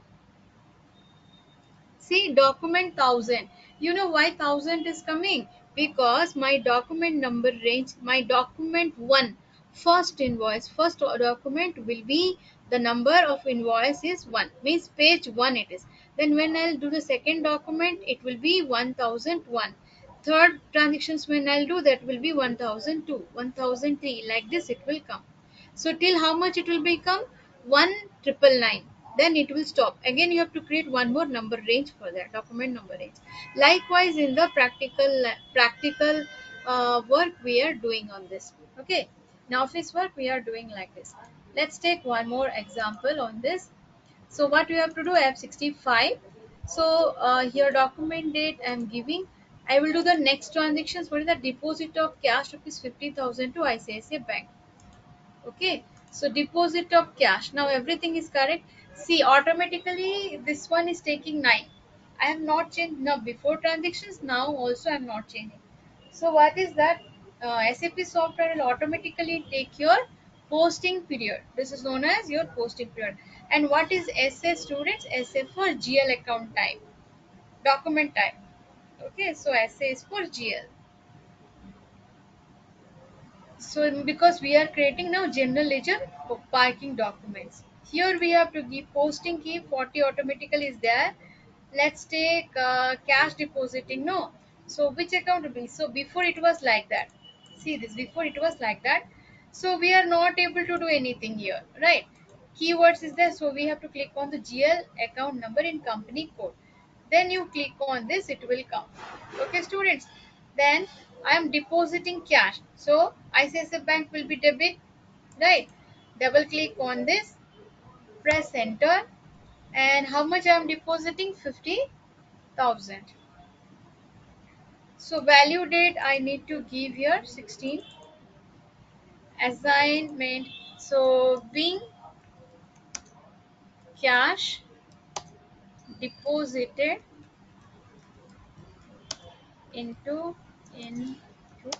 See document 1000. You know why 1000 is coming? Because my document number range, my document 1, first invoice, first document will be the number of invoice is 1, means page 1 it is. Then when I'll do the second document, it will be 1001. Third transactions when I'll do, that will be 1002, 1003, like this it will come. So till how much it will become? 1999. then it will stop. Again you have to create one more number range for that, document number range. Likewise in the practical work we are doing on this. Okay, in office work we are doing like this. Let's take one more example on this. So what we have to do, I have 65. So here document date I am giving. I will do the next transactions. What is the deposit of cash rupees 50,000 to ICICI Bank. Okay, so deposit of cash. Now everything is correct. See, automatically this one is taking 9. I have not changed now before transactions. Now also I am not changing. So what is that? SAP software will automatically take your posting period. This is known as your posting period. And what is SA, students? SA for GL account type, document type. Okay, so SA is for GL. So because we are creating now general ledger for parking documents. Here we have to give posting key 40 automatically is there. Let's take cash depositing. No. So which account will be? So before it was like that. See this, before it was like that. So we are not able to do anything here, right? Keywords is there. So we have to click on the GL account number in company code. Then you click on this, it will come. Okay, students. Then I am depositing cash. So ICICI Bank will be debit, right? Double click on this, press enter, and how much I am depositing? 50,000. So value date I need to give here 16. Assignment. So being cash deposited into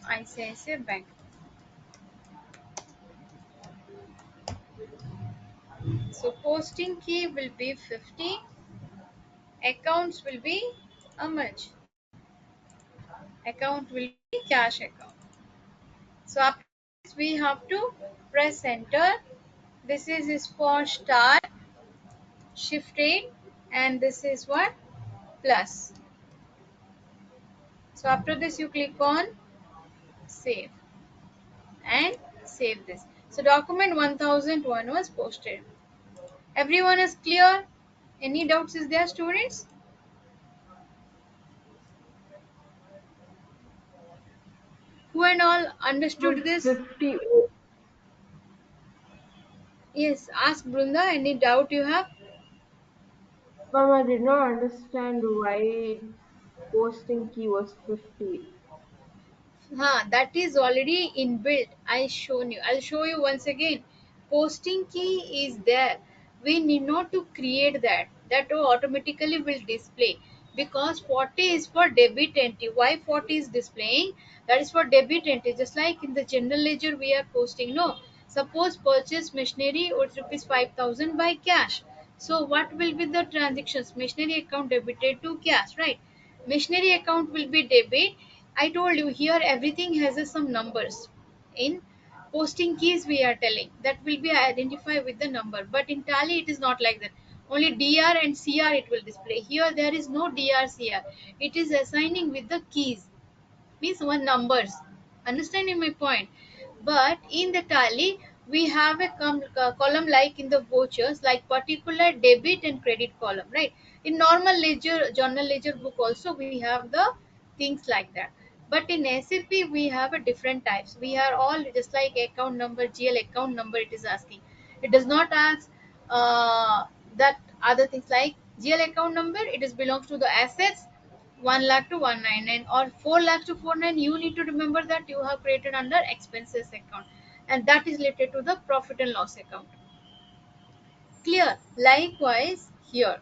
ICICI Bank. So posting key will be 50. Accounts will be how much? Account will be cash account. So after this we have to press enter. This is for start, shift 8, and this is what? Plus. So after this you click on save and save this. So document 1001 was posted. Everyone is clear? Any doubts is there, students? Who and all understood this? 50. Yes, ask Brunda. Any doubt you have? Ma'am, I did not understand why posting key was 50. That is already inbuilt. I'll show you once again. Posting key is there. We need not to create that. That automatically will display because 40 is for debit entry. Why 40 is displaying? That is for debit entry. Just like in the general ledger we are posting. No. Suppose purchase machinery or rupees 5,000 by cash. So what will be the transactions? Machinery account debited to cash, right? Machinery account will be debit. I told you here everything has some numbers. In posting keys we are telling that will be identified with the number, but in Tally it is not like that. Only DR and CR it will display. Here there is no DR CR. It is assigning with the keys, means one numbers. Understanding my point? But in the Tally we have a column like in the vouchers, like particular debit and credit column, right? In normal ledger, journal ledger book also we have the things like that. But in SAP we have a different types. We are all just like account number, GL account number it is asking. It does not ask that other things like GL account number. It is belongs to the assets 1 lakh to 199 or 4 lakh to 49. You need to remember that you have created under expenses account, and that is related to the profit and loss account. Clear? Likewise here.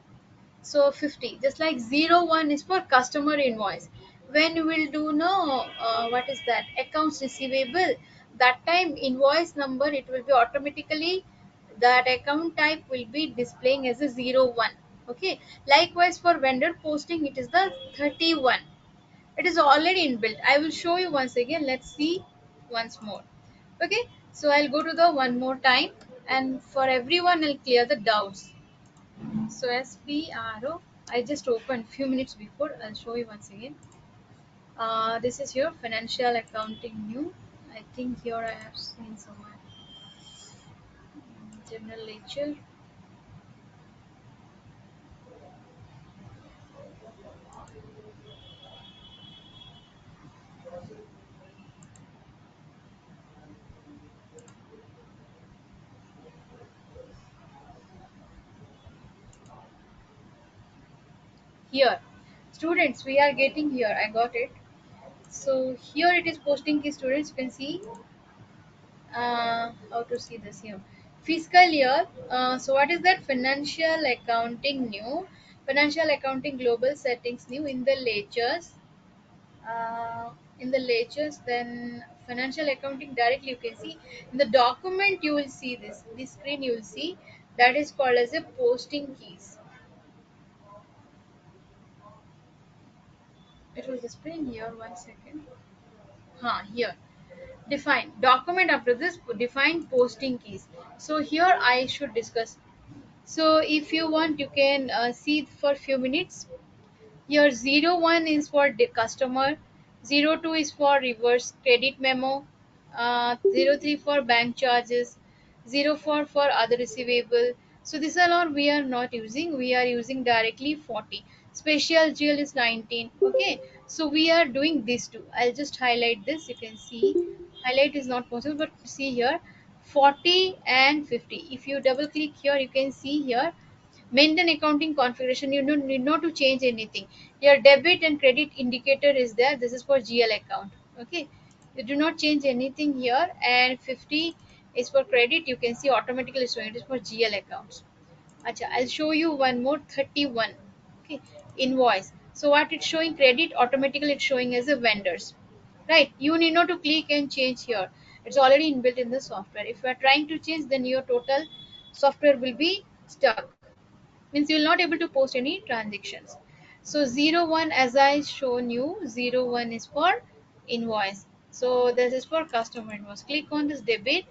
So 50, just like 01 is for customer invoice. When you will do no, what is that? Accounts receivable. That time invoice number it will be automatically, that account type will be displaying as a 01. Okay. Likewise for vendor posting it is the 31. It is already inbuilt. I will show you once again. Let's see once more. Okay. So I'll go to the one more time, and for everyone I'll clear the doubts. So SPRO, I just opened few minutes before. I'll show you once again. This is your financial accounting new. I think here I have seen somewhere general ledger. here. Students, we are getting here. I got it. So here it is posting key students. You can see how to see this here. Fiscal year. So what is that? Financial accounting new. Financial accounting global settings new in the ledgers. In the ledgers, then financial accounting directly you can see in the document. You will see this screen. You will see that is called as a posting keys. It was displaying here. 1 second. Here define document. After this define posting keys. So here I should discuss. So if you want, you can see for few minutes. Here 01 is for the customer, 02 is for reverse credit memo, 03 for bank charges, 04 for other receivable. So this are all we are not using. We are using directly 40. Special GL is 19. Okay. So we are doing this too. I'll just highlight this. You can see highlight is not possible, but see here 40 and 50. If you double click here, you can see here maintain accounting configuration. You don't need not to change anything. Your debit and credit indicator is there. This is for GL account. Okay, you do not change anything here. And 50 is for credit. You can see automatically showing it is for GL accounts. Acha, I'll show you one more. 31. Okay, invoice. So what it's showing, credit automatically it's showing as a vendors, right? You need not to click and change here. It's already inbuilt in the software. If you are trying to change, then your total software will be stuck, means you will not able to post any transactions. So 01, as I shown you, 01 is for invoice. So this is for customer invoice. Click on this debit,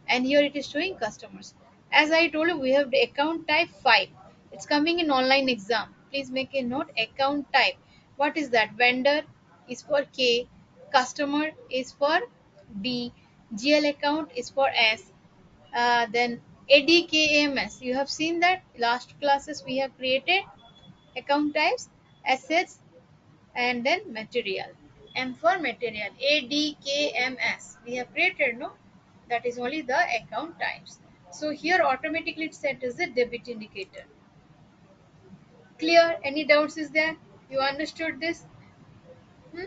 and here it is showing customers. As I told you, we have the account type 5. It's coming in online exam. Please make a note. Account type, what is that? Vendor is for K, customer is for D, GL account is for S. Then ADKMS, you have seen that last classes we have created account types, assets, and then material. M for material, ADKMS we have created, no? That is only the account types. So here automatically it's set as a debit indicator. Clear? Any doubts is there? You understood this? Hmm?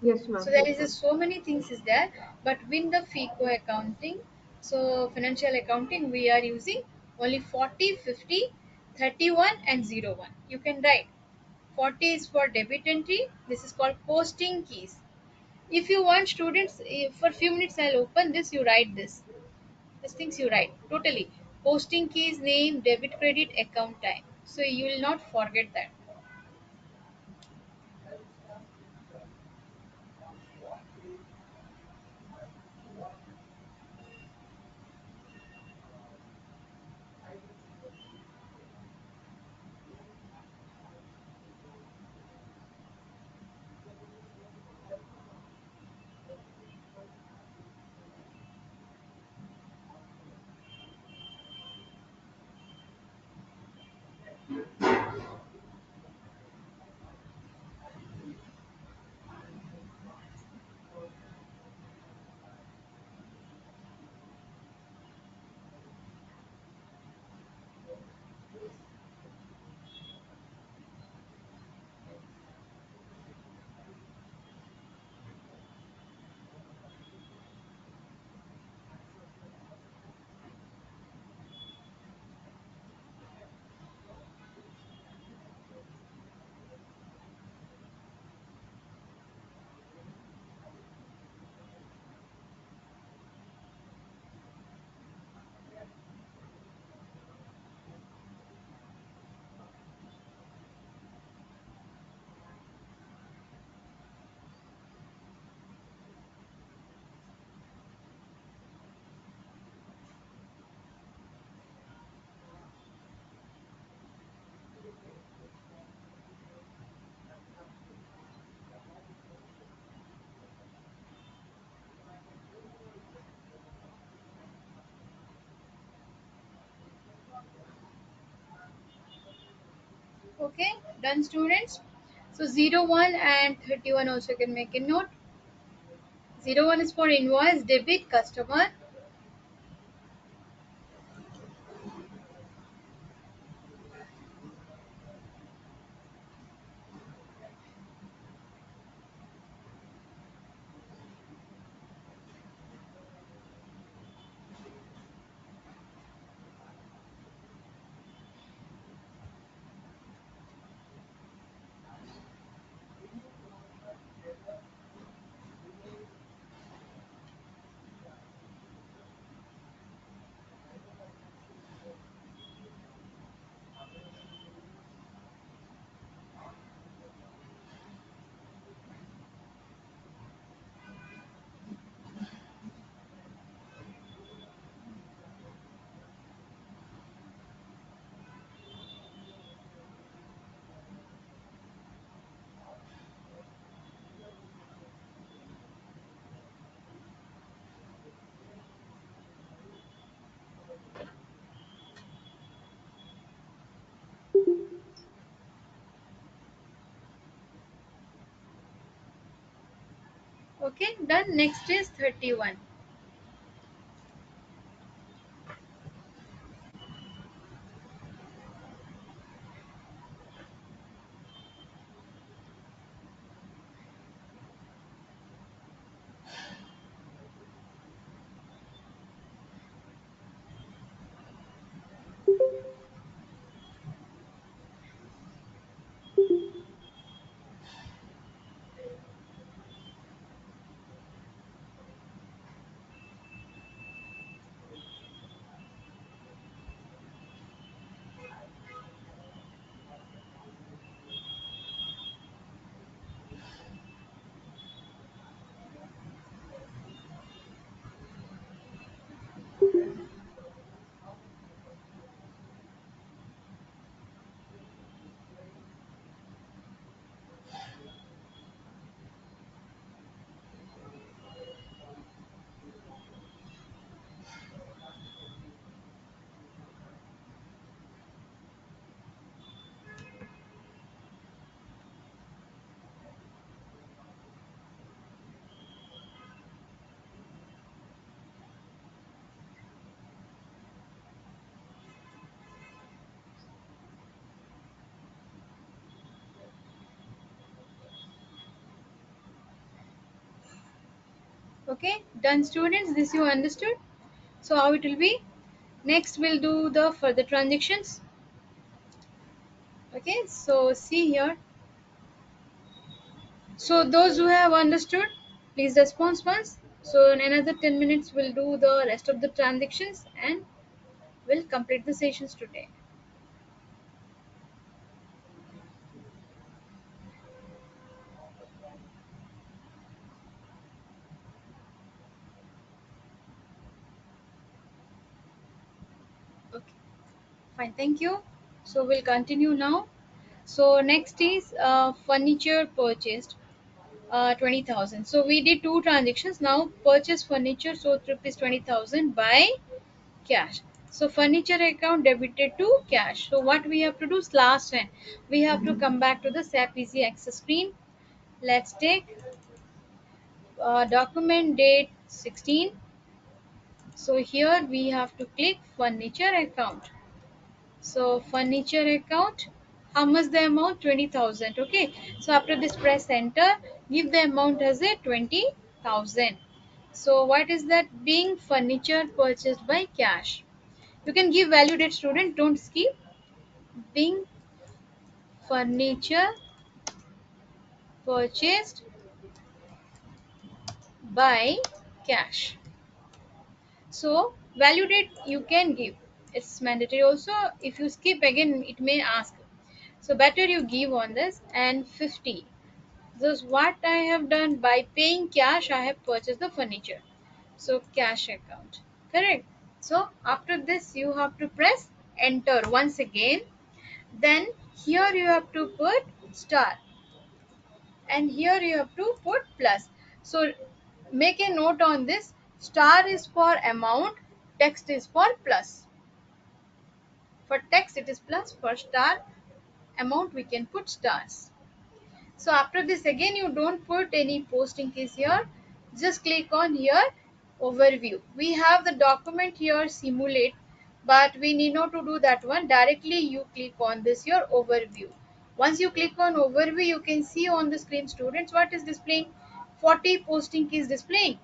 Yes, ma'am. So there Yes, is ma'am. so many things is there, but with the FICO accounting, so financial accounting, we are using only 40, 50, 31, and 01. You can write 40 is for debit entry. This is called posting keys. If you want students, for few minutes I'll open this. You write this. These things you write totally. Posting keys, name, debit, credit, account type. So you will not forget that. Okay, done students. So 01 and 31 also can make a note. 01 is for invoice, debit, customer. Okay, done. Next is 31. Okay, done students. This you understood. So how it will be? Next we'll do the further transactions. Okay, so see here. So those who have understood, please respond once. So in another 10 minutes we'll do the rest of the transactions and we'll complete the sessions today. Okay, fine, thank you. So we'll continue now. So next is furniture purchased, 20,000. So we did two transactions. Now purchase furniture, so rupees 20,000 by cash. So furniture account debited to cash. So what we have to do is last one. We have to come back to the SAP Easy Access screen. Let's take document date 16. So here we have to click furniture account. So furniture account, how much the amount? 20,000. Okay, so after this press enter, give the amount as a 20,000. So what is that? Being furniture purchased by cash. You can give value date student, don't skip. Being furniture purchased by cash. So value date you can give. It's mandatory also. If you skip again, it may ask. So better you give on this. And 50. This what I have done by paying cash. I have purchased the furniture. So cash account. Correct. So after this you have to press enter once again. Then here you have to put star. And here you have to put plus. So make a note on this. Star is for amount, text is for plus. For text it is plus, for star amount we can put stars. So after this again you don't put any posting keys here. Just click on here overview. We have the document here simulate, but we need not to do that one. Directly you click on this here overview. Once you click on overview, you can see on the screen students what is displaying. 40 posting keys displaying.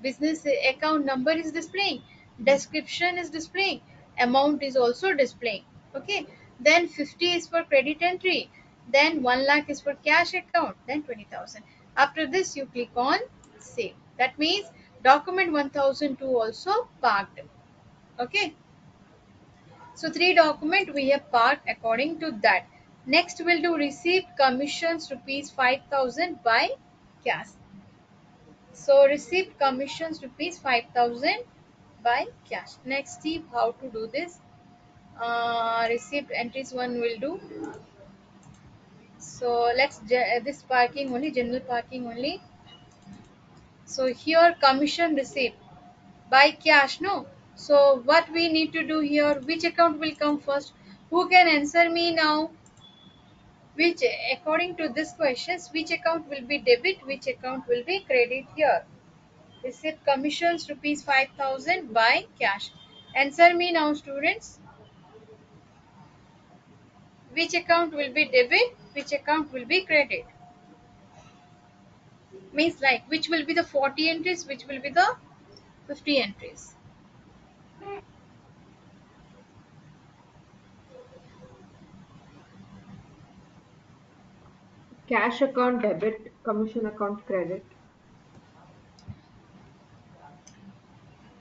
Business account number is displaying. Description is displaying. Amount is also displaying. Okay. Then 50 is for credit entry. Then 1 lakh is for cash account. Then 20,000. After this, you click on save. That means document 1002 also parked. Okay. So 3 document we have parked according to that. Next we'll do received commissions rupees 5,000 by cash. So received commissions rupees 5,000 by cash. Next see how to do this. Received entries one will do. So let's this parking only, general parking only. So here commission received by cash, no? So what we need to do here, which account will come first? Who can answer me now? which according to this questions, which account will be debit, which account will be credit here. Receipt commissions rupees 5,000 by cash. Answer me now, students. Which account will be debit, which account will be credit? Means like which will be the 40 entries, which will be the 50 entries. Cash account debit, commission account credit.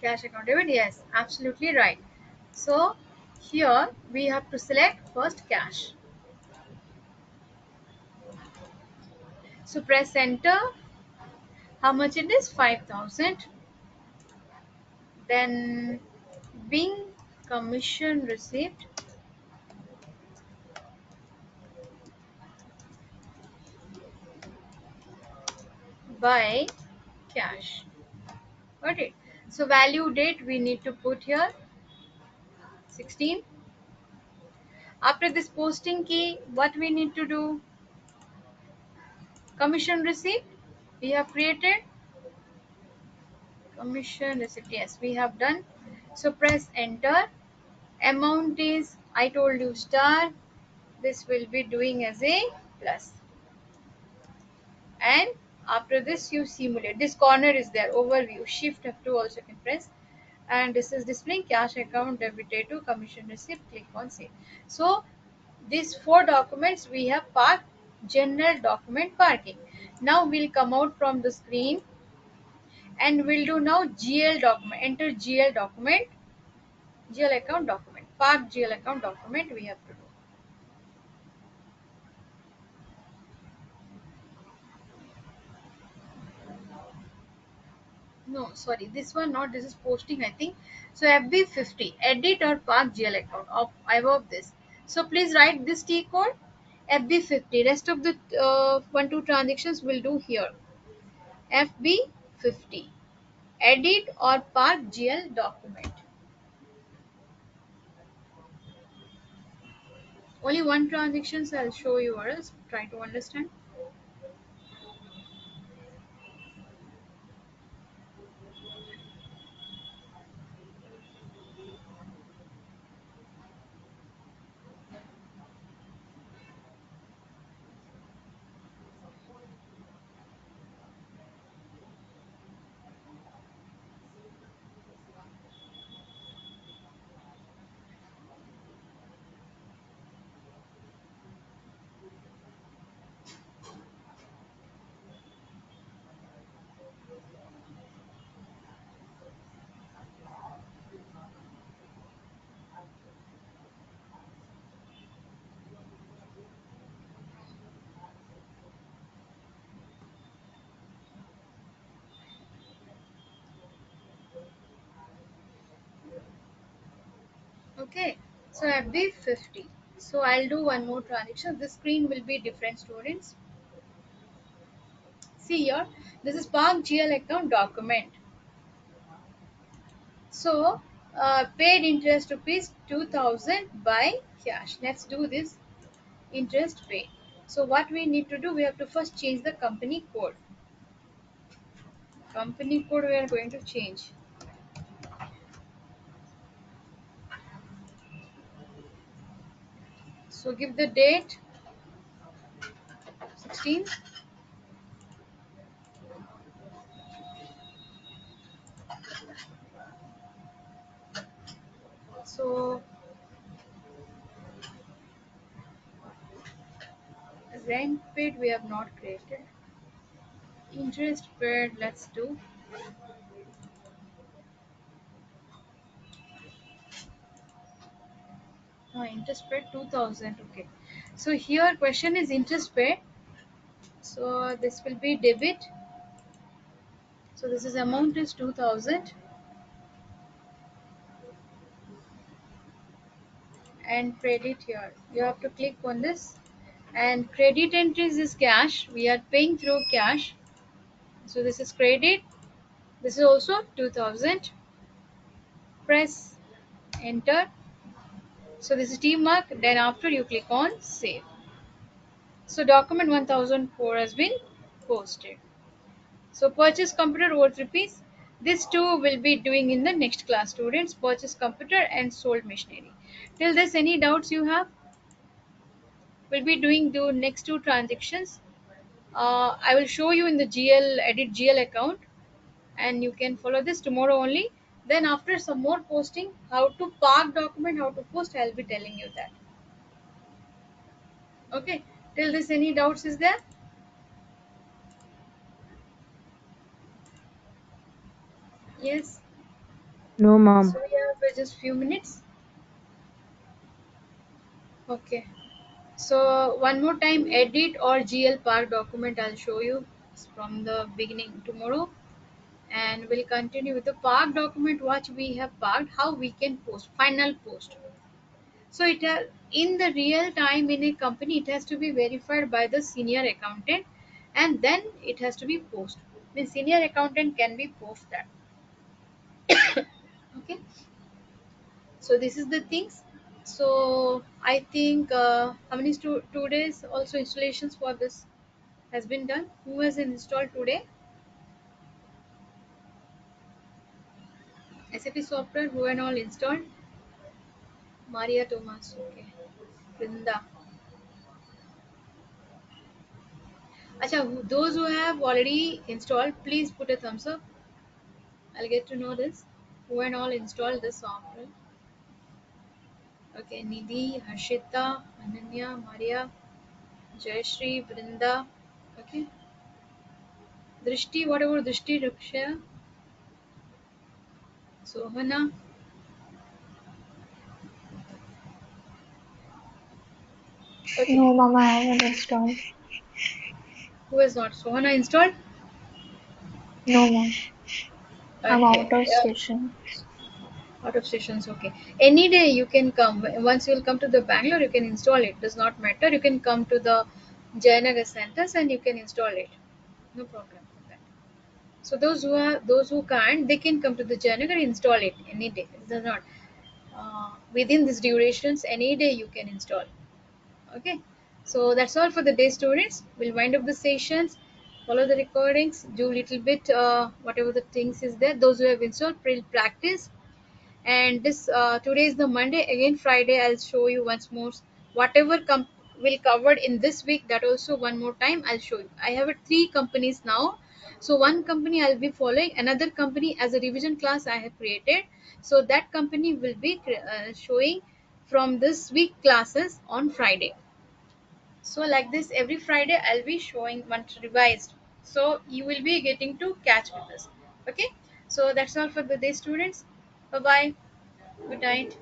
Cash account debit, yes, absolutely right. So here we have to select first cash. So press enter. How much it is? 5,000. Then being commission received by cash. Got it? So value date we need to put here 16. After this posting key, what we need to do? Commission receipt we have created. Commission receipt, yes, we have done. So press enter. Amount is, I told you, star. This will be doing as a plus. And after this you simulate. This corner is there, overview. Shift F2 also can press. And this is displaying cash account debited to commission receipt. Click on save. So these 4 documents we have parked. General document parking. Now we'll come out from the screen and we'll do now GL document. Enter GL document, GL account document. Park GL account document we have to do. No, sorry, this one not. This is posting, I think. So FB50, edit or park GL account of above this. So please write this T code FB50. Rest of the 1-2 transactions will do here. FB50, edit or park GL document. Only one transactions I'll show you, or else try to understand. Okay, so FB50. So I'll do one more transaction. This screen will be different, students. See here, this is Park GL account document. So paid interest rupees 2,000 by cash. Let's do this interest paid. So what we need to do, we have to first change the company code. Company code we are going to change. So give the date 16. So rent paid we have not created. Interest paid, let's do. Interest paid 2,000. Okay. So here question is interest paid. So this will be debit. So this is amount is 2,000 and credit here. You have to click on this. And credit entries is cash. We are paying through cash. So this is credit. This is also 2,000. Press enter. So this is T mark. Then after you click on save. So document 1004 has been posted. So purchase computer over 3 rupees. These two will be doing in the next class, students. Purchase computer and sold machinery. Till this, any doubts you have? We'll be doing the next two transactions. I will show you in the GL edit GL account, and you can follow this tomorrow only. Then after some more posting, how to park document, how to post, I'll be telling you that. Okay. Till this, any doubts is there? Yes. No, mom. So we have just few minutes. Okay. So one more time, edit or GL park document I'll show you from the beginning tomorrow, and we'll continue with the park document. What we have parked, how we can post final post. So it has, in the real time in a company, it has to be verified by the senior accountant, and then it has to be post. The senior accountant can be post that. Okay. So this is the things. So I think how many 2 days also installations for this has been done. Who has installed today? SAP software. Who and all installed? Maria Thomas. Okay. Brinda. Acha, those who have already installed, please put a thumbs up. I'll get to know this. Who and all installed this software? Okay. Nidhi, Harshita, Ananya, Maria, Jayashree, Brinda. Okay. Drishti. What about Drishti? Ruksha, Sohana. Okay. No, Mama, I haven't installed. Who has not? Sohana installed? No, Mom. I'm Okay. out of station. Out of stations, okay. Any day you can come. Once you will come to the Bangalore, you can install it. Does not matter. You can come to the Jayanagar centers and you can install it. No problem with that. So those who can't, they can come to the Jayanagar, install it any day. It does not within these durations. Any day you can install. Okay. So that's all for the day, students. We'll wind up the sessions. Follow the recordings. Do little bit whatever the things is there. Those who have installed, will practice. And this today is the Monday, again Friday I'll show you once more whatever will covered in this week. That also one more time I'll show you. I have 3 companies now. So one company I'll be following, another company as a revision class I have created. So that company will be showing from this week classes on Friday. So like this, every Friday I'll be showing one revised, so you will be getting to catch with us. Okay. So that's all for the day, students. Bye bye. Good night.